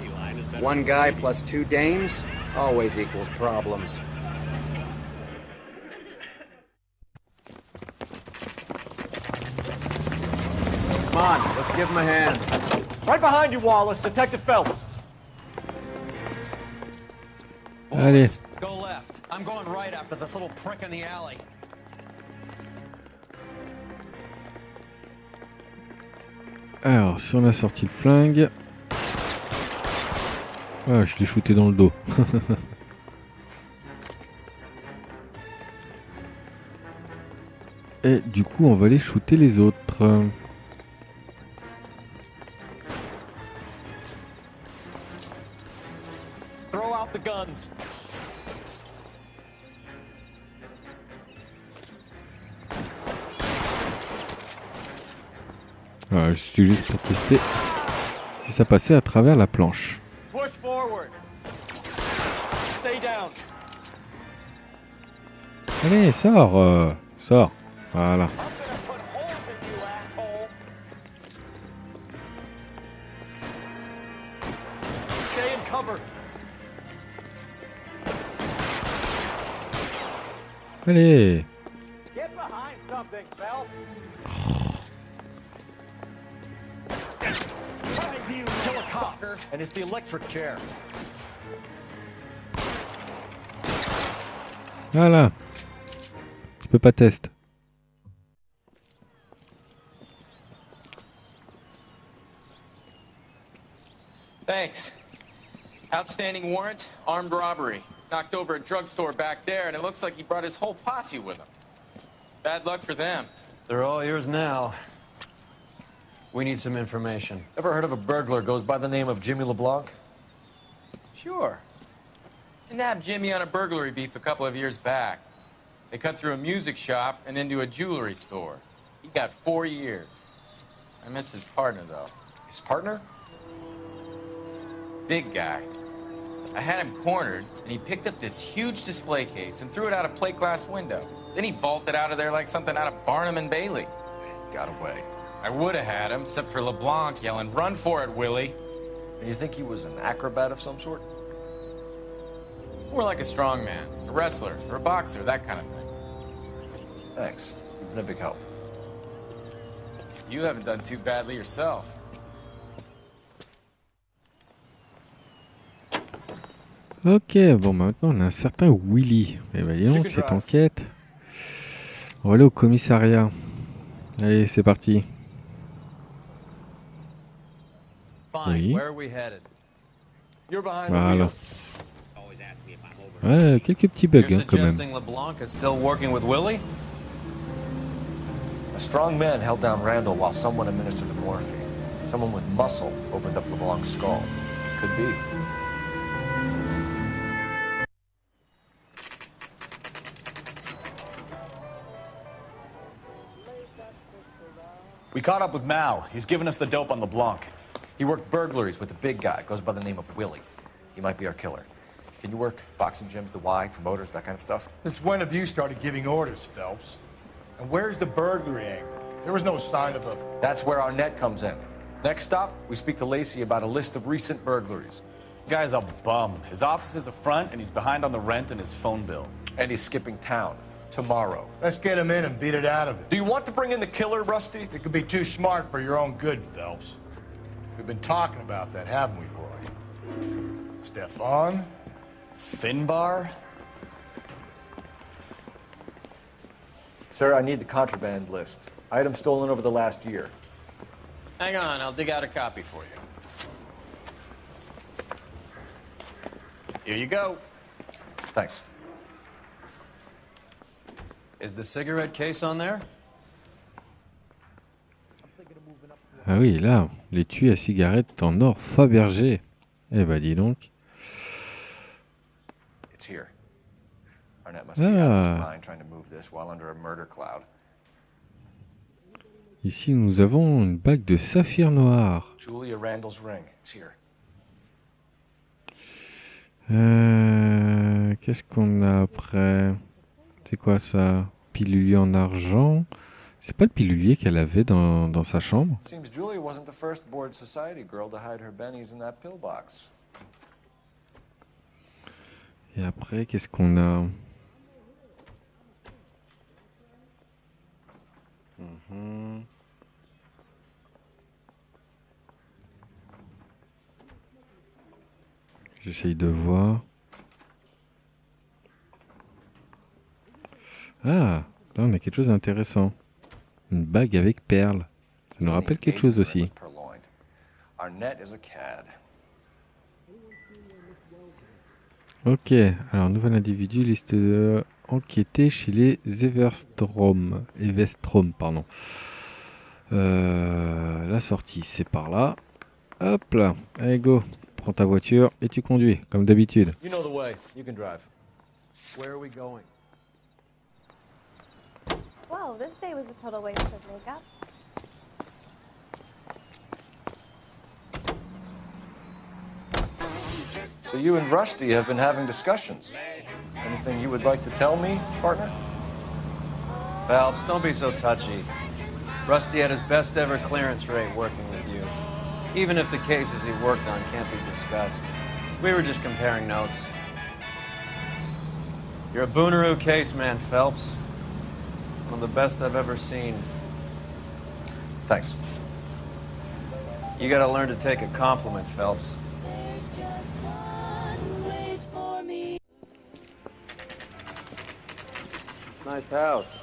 One guy plus 2 dames always equals problems. Come on, let's give him a hand. Right behind you, Wallace. Detective Phelps. Allez. Go left. I'm going right after this little prick in the alley. Alors, si on a sorti le flingue... Ah, je l'ai shooté dans le dos. Et du coup, on va aller shooter les autres. Throw out the guns. Voilà, c'était juste pour tester si ça passait à travers la planche. Push forward. Stay down. Allez, sors, sors. Voilà. Stay in cover. Allez. Get behind something, Phelps. You kill a cop, and it's the electric chair. Voilà. Tu peux pas tester. Thanks. Outstanding warrant, armed robbery. Knocked over a drugstore back there, and it looks like he brought his whole posse with him. Bad luck for them. They're all yours now. We need some information. Ever heard of a burglar goes by the name of Jimmy LeBlanc? Sure. I nabbed Jimmy on a burglary beef a couple of years back. They cut through a music shop and into a jewelry store. He got 4 years. I miss his partner, though. His partner? Big guy. I had him cornered, and he picked up this huge display case and threw it out a plate glass window. Then he vaulted out of there like something out of Barnum and Bailey. Got away. I would have had him, except for LeBlanc yelling, "Run for it, Willie!" And you think he was an acrobat of some sort? More like a strongman, a wrestler, or a boxer, that kind of thing. Thanks. You've been a big help. You haven't done too badly yourself. Ok, bon, maintenant on a un certain Willy. Et ben, dis donc, cette enquête. On va aller au commissariat. Allez, c'est parti. Oui. Voilà. Ouais, quelques petits bugs hein, quand même. LeBlanc is still working with Willie? A strong man held down Randall while someone administered the morphine. Someone with muscle opened up LeBlanc's skull. Could be. We caught up with Mal. He's given us the dope on the Blanc. He worked burglaries with a big guy. Goes by the name of Willie. He might be our killer. Can you work boxing gyms, the Y, promoters, that kind of stuff? Since when have you started giving orders, Phelps? And where's the burglary angle? There was no sign of a... That's where our net comes in. Next stop, we speak to Lacey about a list of recent burglaries. Guy's a bum. His office is a front, and he's behind on the rent and his phone bill. And he's skipping town tomorrow. Let's get him in and beat it out of it. Do you want to bring in the killer, Rusty? It could be too smart for your own good, Phelps. We've been talking about that, haven't we, boy? Stefan? Finbar? Sir, I need the contraband list. Items stolen over the last year. Hang on, I'll dig out a copy for you. Here you go. Thanks. Is the cigarette case on there? Ah oui, là, l'étui à cigarette en or Fabergé. Eh ben, dis donc. It's here. Arnett must be out of his mind trying to move this while under a murder cloud. Ici, nous avons une bague de saphir noir. Julia Randall's ring. It's here. Qu'est-ce qu'on a après? C'est quoi ça? Pilulier en argent. C'est pas le pilulier qu'elle avait dans sa chambre? Seems Julia wasn't the first bored society girl to hide her bennies in that pillbox. Et après, qu'est-ce qu'on a? J'essaye de voir. Ah, là on a quelque chose d'intéressant. Une bague avec perles. Ça nous rappelle quelque chose aussi. Ok, alors nouvel individu, liste enquêtée chez les Everstrom, pardon. La sortie, c'est par là. Hop là, allez go. Prends ta voiture et tu conduis, comme d'habitude. You know the way. You can drive. Where are we going? Well, this day was a total waste of makeup. So you and Rusty have been having discussions. Anything you would like to tell me, partner? Phelps, don't be so touchy. Rusty had his best ever clearance rate working with you. Even if the cases he worked on can't be discussed. We were just comparing notes. You're a Booneroo case man, Phelps. One of the best I've ever seen. Thanks. You gotta learn to take a compliment, Phelps. Nice house.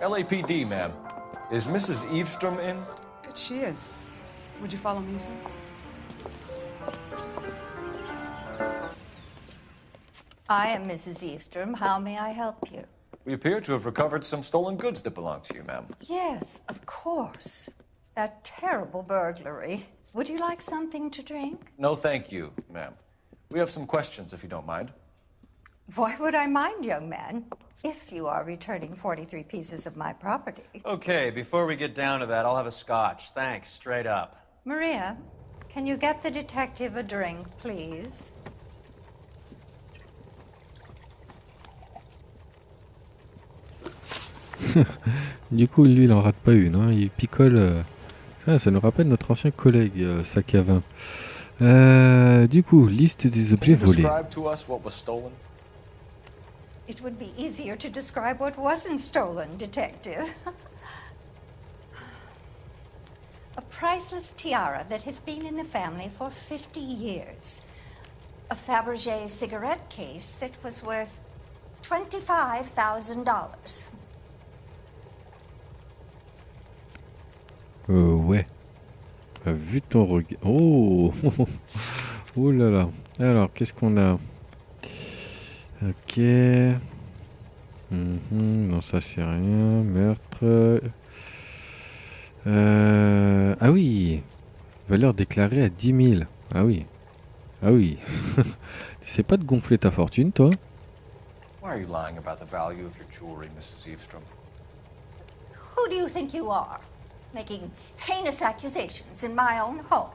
LAPD, ma'am. Is Mrs. Eavestrom in? She is. Would you follow me, sir? I am Mrs. Eavestrom. How may I help you? We appear to have recovered some stolen goods that belong to you, ma'am. Yes, of course. That terrible burglary. Would you like something to drink? No, thank you, ma'am. We have some questions, if you don't mind. Why would I mind, young man, if you are returning 43 pieces of my property? Okay, before we get down to that, I'll have a scotch. Thanks, straight up. Maria, can you get the detective a drink, please? Du coup, lui, il en rate pas une. Hein. Il picole. Ça nous rappelle notre ancien collègue, sac à vin. Du coup, liste des objets volés. It would be easier to describe what wasn't stolen, detective. A priceless tiara that has been in the family for 50 years. A Fabergé cigarette case that was worth $25,000. Ouais. Vu ton regard. Oh oh là là. Alors, qu'est-ce qu'on a? Ok. Non, ça c'est rien. Meurtre. Ah oui. Valeur déclarée à 10 000. Ah oui. Ah oui. T'essaies pas de gonfler ta fortune, toi? Why are you lying about the value of your jewelry, Mrs. Eavestrom? Who do you think you are? Making heinous accusations in my own home.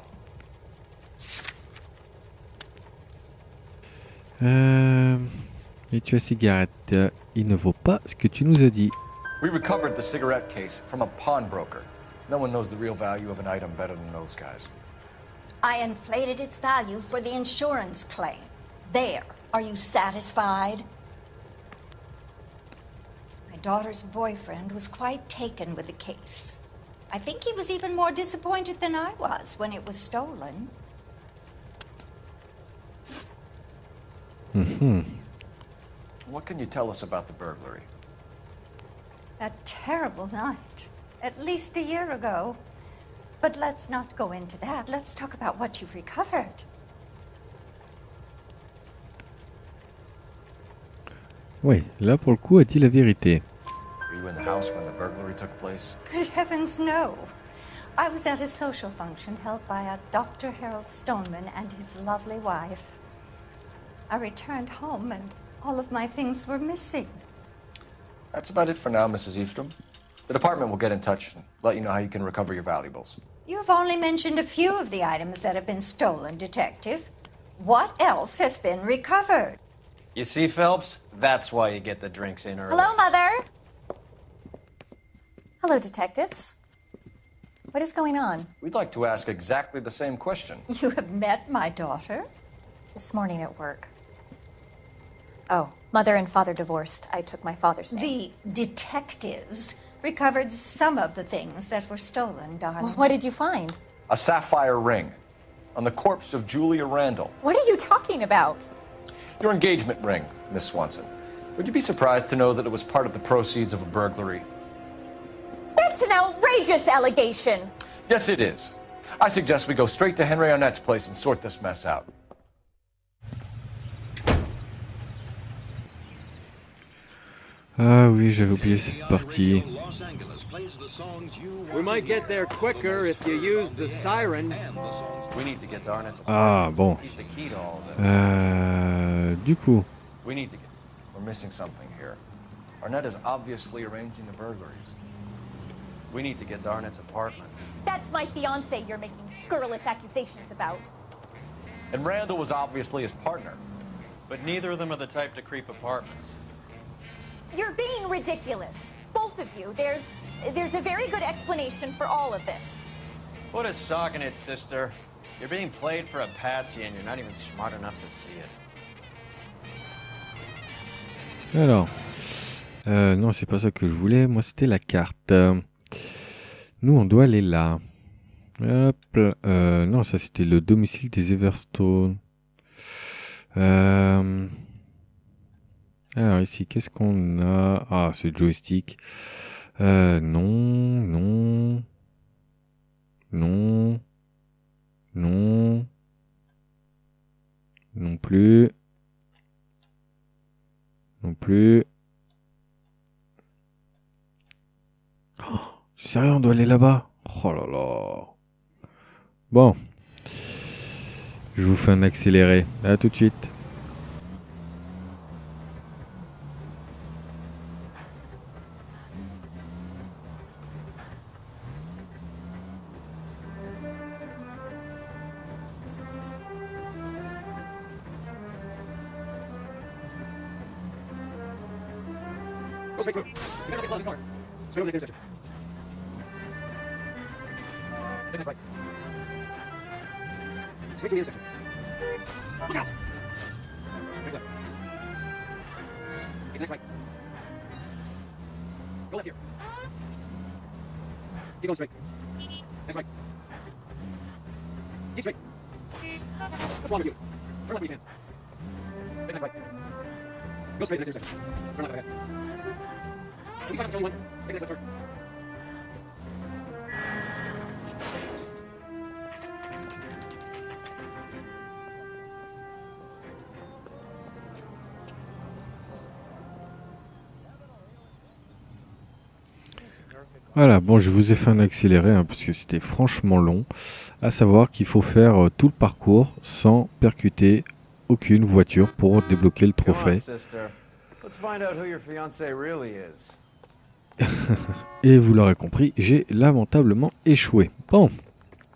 Et tu as cigarette. Il ne vaut pas ce que tu nous as dit. We recovered the cigarette case from a pawnbroker. No one knows the real value of an item better than those guys. I inflated its value for the insurance claim. There. Are you satisfied? My daughter's boyfriend was quite taken with the case. I think he was even more disappointed than I was when it was stolen. What can you tell us about the burglary? A terrible night. At least a year ago. But let's not go into that. Let's talk about what you've recovered. Oui, là pour le coup, a dit la vérité. Were you in the house when the burglary took place? Good heavens, no. I was at a social function held by a Dr. Harold Stoneman and his lovely wife. I returned home and all of my things were missing. That's about it for now, Mrs. Eavestrom. The department will get in touch and let you know how you can recover your valuables. You've only mentioned a few of the items that have been stolen, Detective. What else has been recovered? You see, Phelps? That's why you get the drinks in early. Hello, Mother. Hello, detectives. What is going on? We'd like to ask exactly the same question. You have met my daughter? This morning at work. Oh, mother and father divorced. I took my father's name. The detectives recovered some of the things that were stolen, darling. Well, what did you find? A sapphire ring on the corpse of Julia Randall. What are you talking about? Your engagement ring, Miss Swanson. Would you be surprised to know that it was part of the proceeds of a burglary? That's an outrageous allegation. Yes, it is. I suggest we go straight to Henry Arnett's place and sort this mess out. Ah oui, j'avais oublié cette partie. We might get there quicker if you use the siren. We need to get to Arnett's Ah bon. He's the key to all this. Du coup. We need to get... We're missing something here. Arnett is obviously arranging the burglaries. We need to get to Arnett's apartment. That's my fiance you're making scurrilous accusations about. And Randall was obviously his partner. But neither of them are the type to creep apartments. You're being ridiculous. Both of you. There's a very good explanation for all of this. What is socking it, sister? You're being played for a patsy and you're not even smart enough to see it. Alors, non, c'est pas ça que je voulais. Moi, c'était la carte. Nous, on doit aller là. Hop. Non, ça, c'était le domicile des Everstone. Alors, ici, qu'est-ce qu'on a? Ah, c'est le joystick. Non, non. Non. Non. Non plus. Non plus. Oh, sérieux, on doit aller là-bas? Oh là là. Bon. Je vous fais un accéléré. À tout de suite. Go straight through. You better not get close to the car. Straight over the next intersection. Then that's right. Straight through the intersection. Look out! Next left. It's next right. Go left here. Keep going straight. Next right. Keep straight. What's wrong with you? Turn left when you can. Then next right. Go straight to the next intersection. Turn left ahead. Please try not to tell anyone. Take the next left turn. Voilà, bon, je vous ai fait un accéléré hein, parce que c'était franchement long. À savoir qu'il faut faire tout le parcours sans percuter aucune voiture pour débloquer le Come on, trophée. sister. Let's find out who your fiancé really is. Et vous l'aurez compris, j'ai lamentablement échoué. Bon,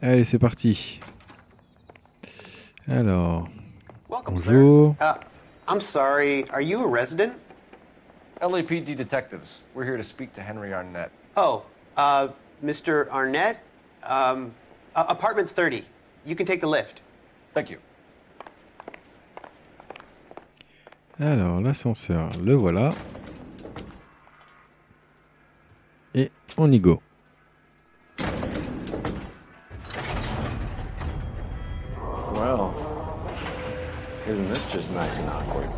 allez, c'est parti. Alors, bonjour. I'm sorry, are you a resident? LAPD detectives. We're here to speak to Henry Arnett. Oh, Mr. Arnett? Apartment 30. You can take the lift. Thank you. Alors, l'ascenseur, le voilà. Et on y go. Well, isn't this just nice and awkward?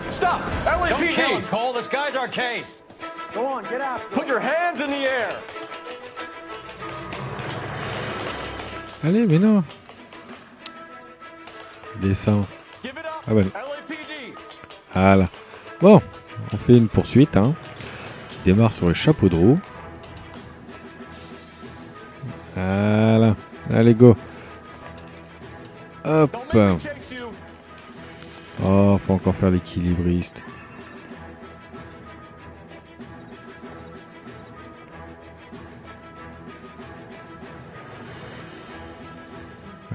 Stop! Don't LAPD! kill him, Cole. This guy's our case. Go on, get out. Put your hands in the air. Allez, mais non. Descends. Ah bah non. Voilà. Bon, on fait une poursuite hein, qui démarre sur le chapeau de roue. Voilà. Allez, go. Hop. Oh, faut encore faire l'équilibriste.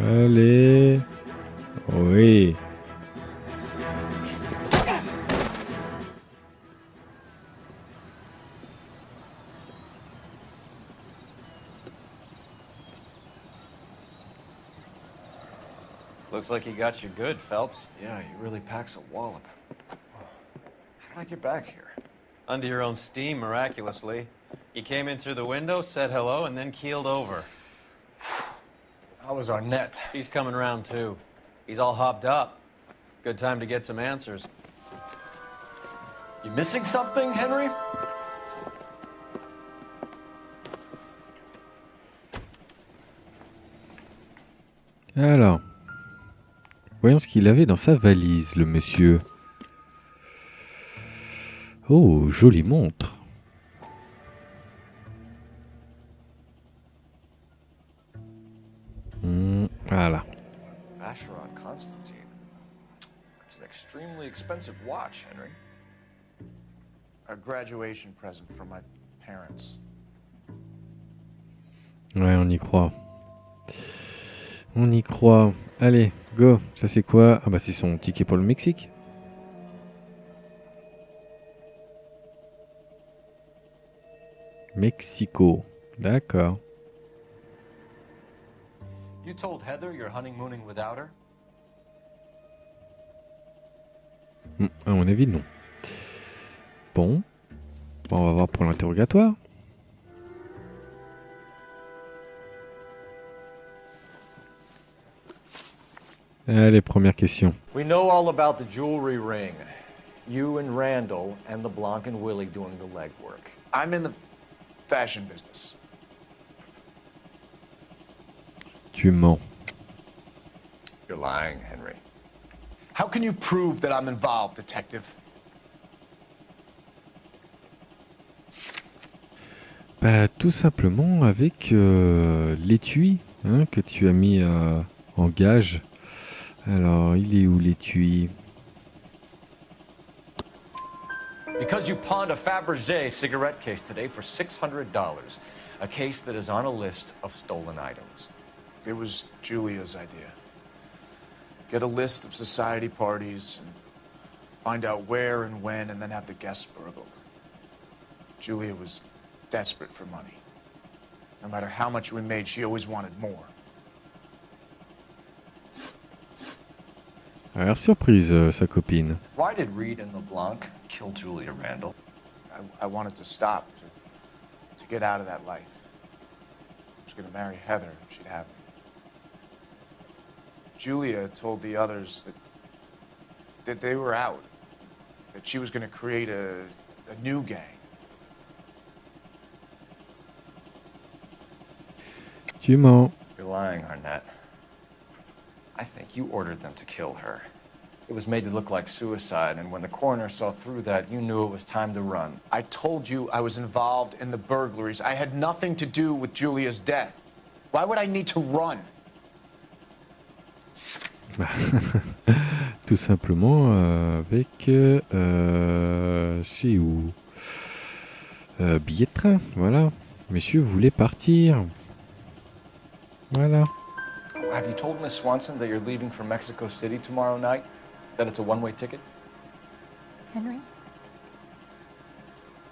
Allez. Oui. Looks like he got you good, Phelps. Yeah, he really packs a wallop. How did I get back here? Under your own steam, miraculously. You came in through the window, said hello, and then keeled over. How was Arnett? He's coming around, too. He's all hopped up. Good time to get some answers. You missing something, Henry? Alors, voyons ce qu'il avait dans sa valise, le monsieur. Oh, jolie montre. Voilà. Vacheron Constantine. It's an extremely expensive watch, Henry. A graduation present from my parents. Ouais, on y croit. On y croit. Allez, go. Ça c'est quoi? Ah bah c'est son ticket pour le Mexique. Mexico. D'accord. You told Heather you're honeymooning without her? À mon avis, non. Bon. On va voir pour l'interrogatoire. Allez, première question. We know all about the jewelry ring. You and Randall and LeBlanc and Willie doing the legwork. I'm in the fashion business. Tu mens. You're lying, Henry. How can you prove that I'm involved, detective? Bah, tout simplement avec l'étui hein, que tu as mis en gage. Alors, il est où l'étui? Because you pawned a Fabergé cigarette case today for $600. A case that is on a list of stolen items. It was Julia's idea. Get a list of society parties and find out where and when and then have the guests burgled. Julia was desperate for money. No matter how much we made, she always wanted more. Elle a l'air surprise, sa copine. Why did Reed and LeBlanc kill Julia Randall? I wanted to stop, to get out of that life. I was going to marry Heather if she'd have me. Julia told the others that they were out. that she was going to create a new gang. Tu mens. You're lying, Arnett. I think you ordered them to kill her. It was made to look like suicide, and when the coroner saw through that, you knew it was time to run. I told you I was involved in the burglaries. I had nothing to do with Julia's death. Why would I need to run? Tout simplement avec c'est où billet de train, voilà. Monsieur voulait partir. Voilà. Have you told Miss Swanson that you're leaving for Mexico City tomorrow night? That it's a one-way ticket? Henry?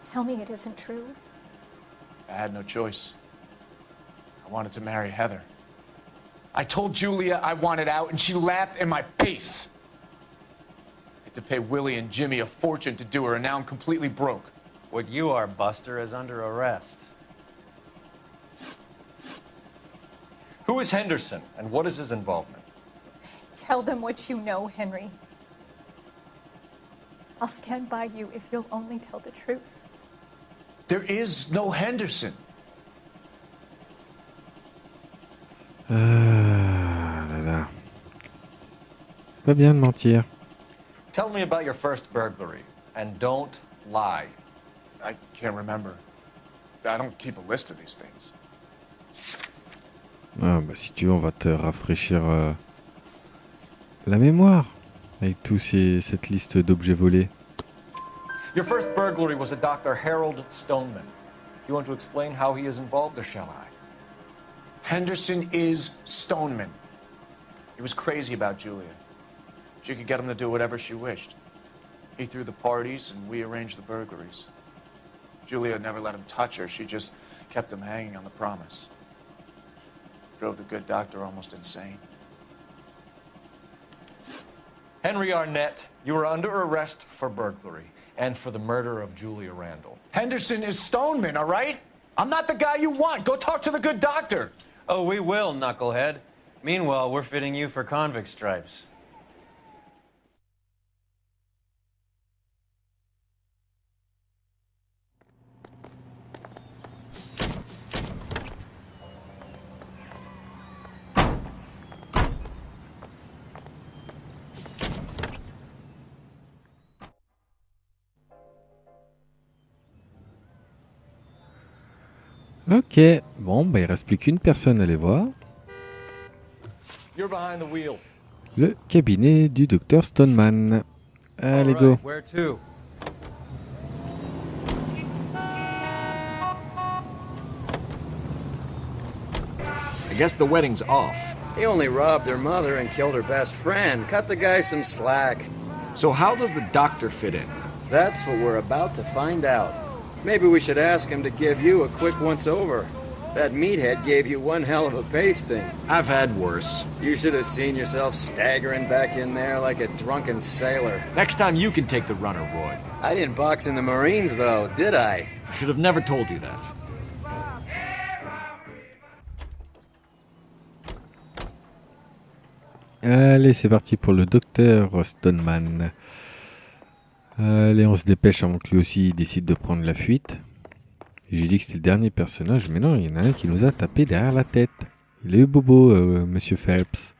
Tell me it isn't true. I had no choice. I wanted to marry Heather. I told Julia I wanted out, and she laughed in my face. I had to pay Willie and Jimmy a fortune to do her, and now I'm completely broke. What you are, Buster, is under arrest. Who is Henderson, and what is his involvement? Tell them what you know, Henry. I'll stand by you if you'll only tell the truth. There is no Henderson. Là là. Pas bien de mentir. Tell me about your first burglary, and don't lie. I can't remember. I don't keep a list of these things. Ah bah si tu veux, on va te rafraîchir la mémoire avec cette liste d'objets volés. Your first burglary was a Dr. Harold Stoneman. You want to explain how he is involved, or shall I? Henderson is Stoneman. He was crazy about Julia. She could get him to do whatever she wished. He threw the parties, and we arranged the burglaries. Julia never let him touch her. She just kept him hanging on the promise. Drove the good doctor almost insane. Henry Arnett, you are under arrest for burglary and for the murder of Julia Randall. Henderson is Stoneman, all right? I'm not the guy you want. Go talk to the good doctor. Oh, we will, knucklehead. Meanwhile, we're fitting you for convict stripes. Ok, bon, bah il reste plus qu'une personne à aller voir. You're behind the wheel. Le cabinet du docteur Stoneman. Allez, go. Where to? I guess the wedding's off. He only robbed her mother and killed her best friend. Cut the guy some slack. So how does the doctor fit in? That's what we're about to find out. Maybe we should ask him to give you a quick once-over. That meathead gave you one hell of a pasting. I've had worse. You should have seen yourself staggering back in there like a drunken sailor. Next time you can take the runner, Roy. I didn't box in the Marines, though, did I? I should have never told you that. Allez, c'est parti pour le docteur Stoneman. Allez, on se dépêche avant que lui aussi décide de prendre la fuite. J'ai dit que c'était le dernier personnage, mais non, il y en a un qui nous a tapé derrière la tête. Il est bobo, Monsieur Phelps.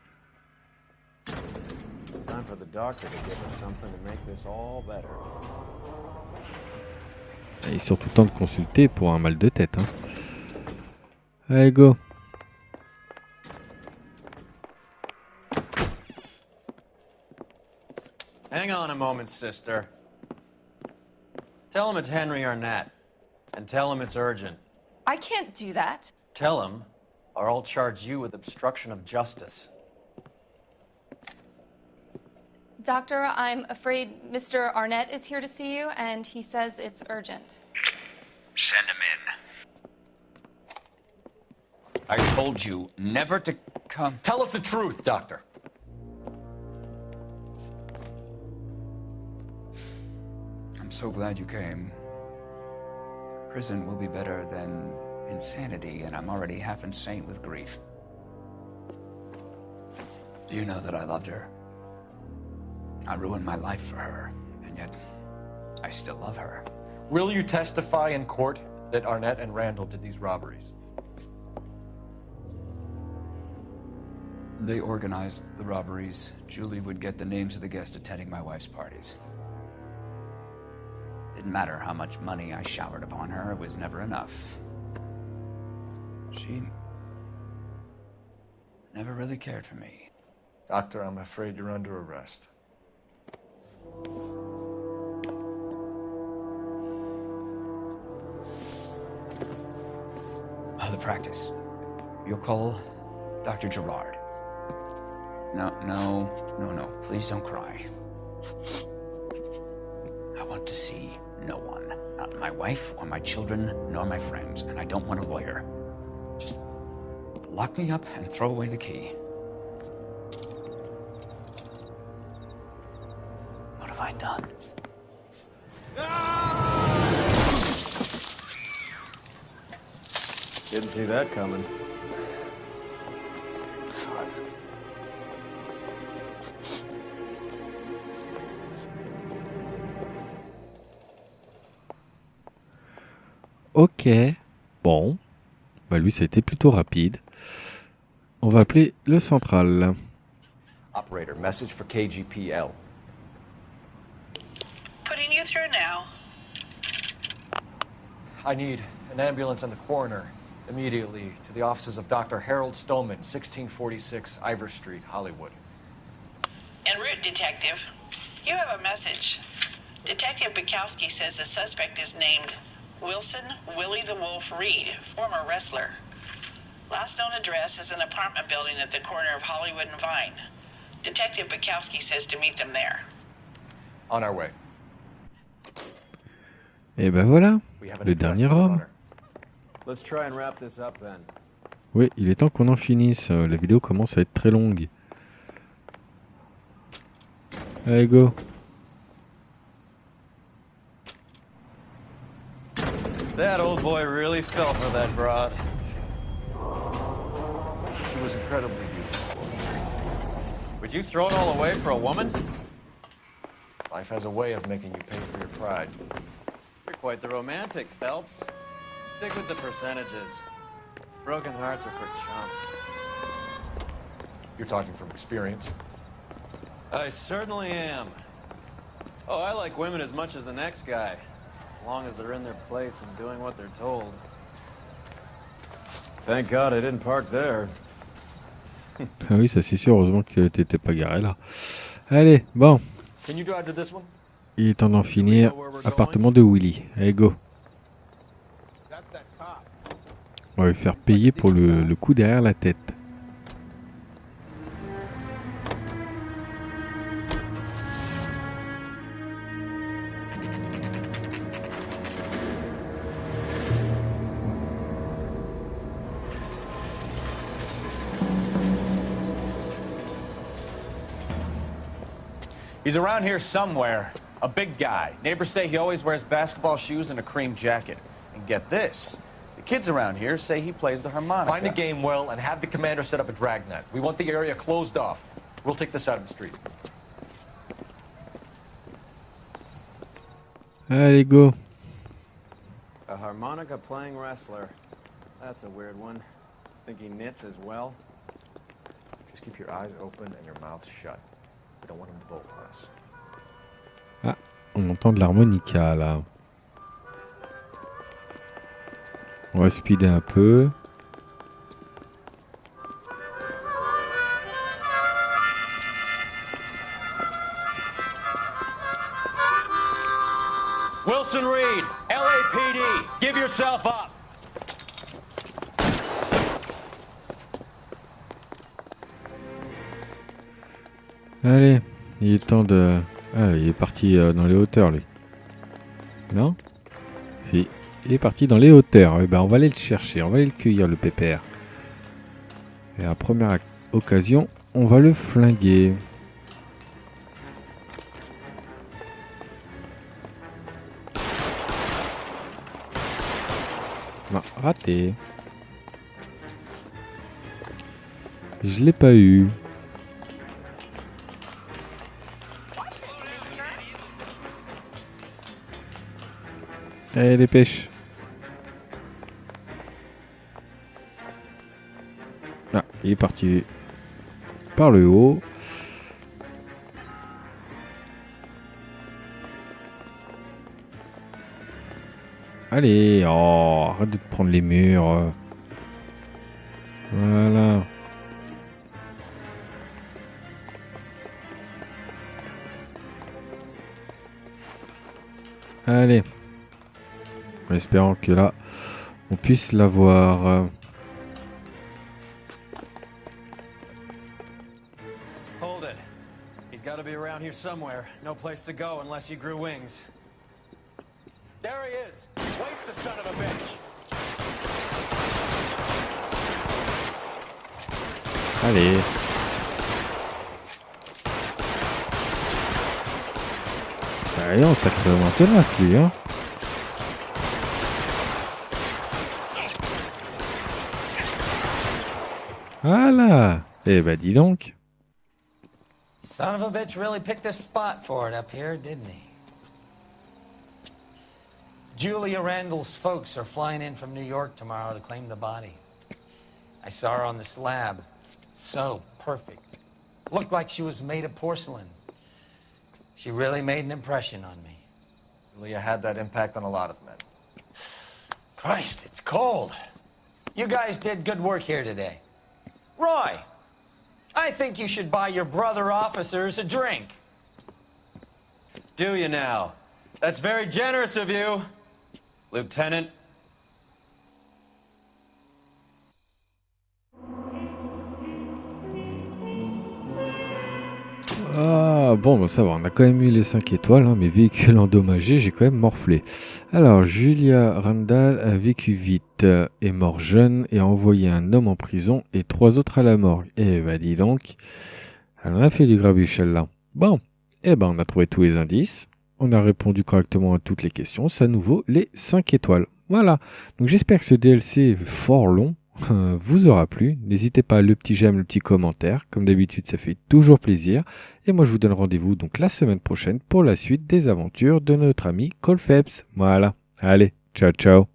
Time for the doctor to give us something to make this all better. Et surtout temps de consulter pour un mal de tête. Hein. Allez, go. Hang on a moment, sister. Tell him it's Henry Arnett. And tell him it's urgent. I can't do that. Tell him, or I'll charge you with obstruction of justice. Doctor, I'm afraid Mr. Arnett is here to see you, and he says it's urgent. Send him in. I told you never to come. Tell us the truth, Doctor. I'm so glad you came. Prison will be better than insanity, and I'm already half insane with grief. Do you know that I loved her? I ruined my life for her, and yet I still love her. Will you testify in court that Arnett and Randall did these robberies? They organized the robberies. Julie would get the names of the guests attending my wife's parties. Didn't matter how much money I showered upon her, it was never enough. She never really cared for me. Doctor, I'm afraid you're under arrest. The practice. You'll call Dr. Gerard. No. Please don't cry. I want to see no one. Not my wife or my children, nor my friends. And I don't want a lawyer. Just lock me up and throw away the key. What have I done? Didn't see that coming. Ok, bon, bah lui ça a été plutôt rapide. On va appeler le central. Operator, message for KGPL. Putting you through now. I need an ambulance and the coroner immediately to the offices of Dr. Harold Stoneman, 1646 Ivor Street, Hollywood. En route, Detective. You have a message. Detective Bukowski says the suspect is named Wilson Willie the Wolf Reed, former wrestler. Last known address is an apartment building at the corner of Hollywood and Vine. Detective Bukowski says to meet them there. On our way. Et ben voilà, le dernier homme. Let's try and wrap this up then. Oui, il est temps qu'on en finisse. La vidéo commence à être très longue. Allez, go. That old boy really fell for that broad. She was incredibly beautiful. Would you throw it all away for a woman? Life has a way of making you pay for your pride. You're quite the romantic, Phelps. Stick with the percentages. Broken hearts are for chumps. You're talking from experience. I certainly am. Oh, I like women as much as the next guy. As long as they're in their place and doing what they're told. Thank God I didn't park there. Ah oui, ça c'est sûr, heureusement que t'étais pas garé là. Allez, bon. Can you drive to this one? Il est temps d'en finir. Appartement de Willy. Allez, go. On va lui faire payer pour le coup derrière la tête. He's around here somewhere. A big guy. Neighbors say he always wears basketball shoes and a cream jacket. And get this. The kids around here say he plays the harmonica. Find the game well and have the commander set up a dragnet. We want the area closed off. We'll take this side of the street. Allez, go. A harmonica playing wrestler. That's a weird one. Think he knits as well? Just keep your eyes open and your mouth shut. We don't want him to bolt on us. Ah, on entend de l'harmonica là. On va speeder un peu. Wilson Reed, LAPD, give yourself up. Allez, il est temps de... Ah, il est parti dans les hauteurs lui. Non? Si, il est parti dans les hauteurs. Eh ben, on va aller le chercher, on va aller le cueillir le pépère. Et à la première occasion, on va le flinguer. Non, raté. Je l'ai pas eu. Allez, dépêche. Ah, il est parti par le haut. Allez, oh, arrête de te prendre les murs. Voilà. Allez. En espérant que là, on puisse l'avoir. Hold it. He's got to be around here somewhere. No place to go unless he grew wings. There he is. Waste the son of a bitch. Allez. Allez, on sacrément tenace lui, hein. Voilà. Eh ben dis donc. Son of a bitch really picked a spot for it up here, didn't he? Julia Randall's folks are flying in from New York tomorrow to claim the body. I saw her on the slab. So perfect. Looked like she was made of porcelain. She really made an impression on me. Julia had that impact on a lot of men. Christ, it's cold. You guys did good work here today. Roy, I think you should buy your brother officers a drink. Do you now? That's very generous of you, Lieutenant. Ah bon, bah ça va, on a quand même eu les 5 étoiles, hein, mes véhicules endommagés, j'ai quand même morflé. Alors, Julia Randall a vécu vite, est mort jeune et a envoyé un homme en prison et 3 autres à la morgue. Eh bah dis donc, elle en a fait du grabuge celle-là. Bon, eh ben on a trouvé tous les indices, on a répondu correctement à toutes les questions, ça nous vaut les 5 étoiles. Voilà, donc j'espère que ce DLC fort long vous aura plu. N'hésitez pas à le petit j'aime, le petit commentaire. Comme d'habitude, ça fait toujours plaisir. Et moi, je vous donne rendez-vous donc la semaine prochaine pour la suite des aventures de notre ami Cole Phelps. Voilà. Allez, ciao, ciao.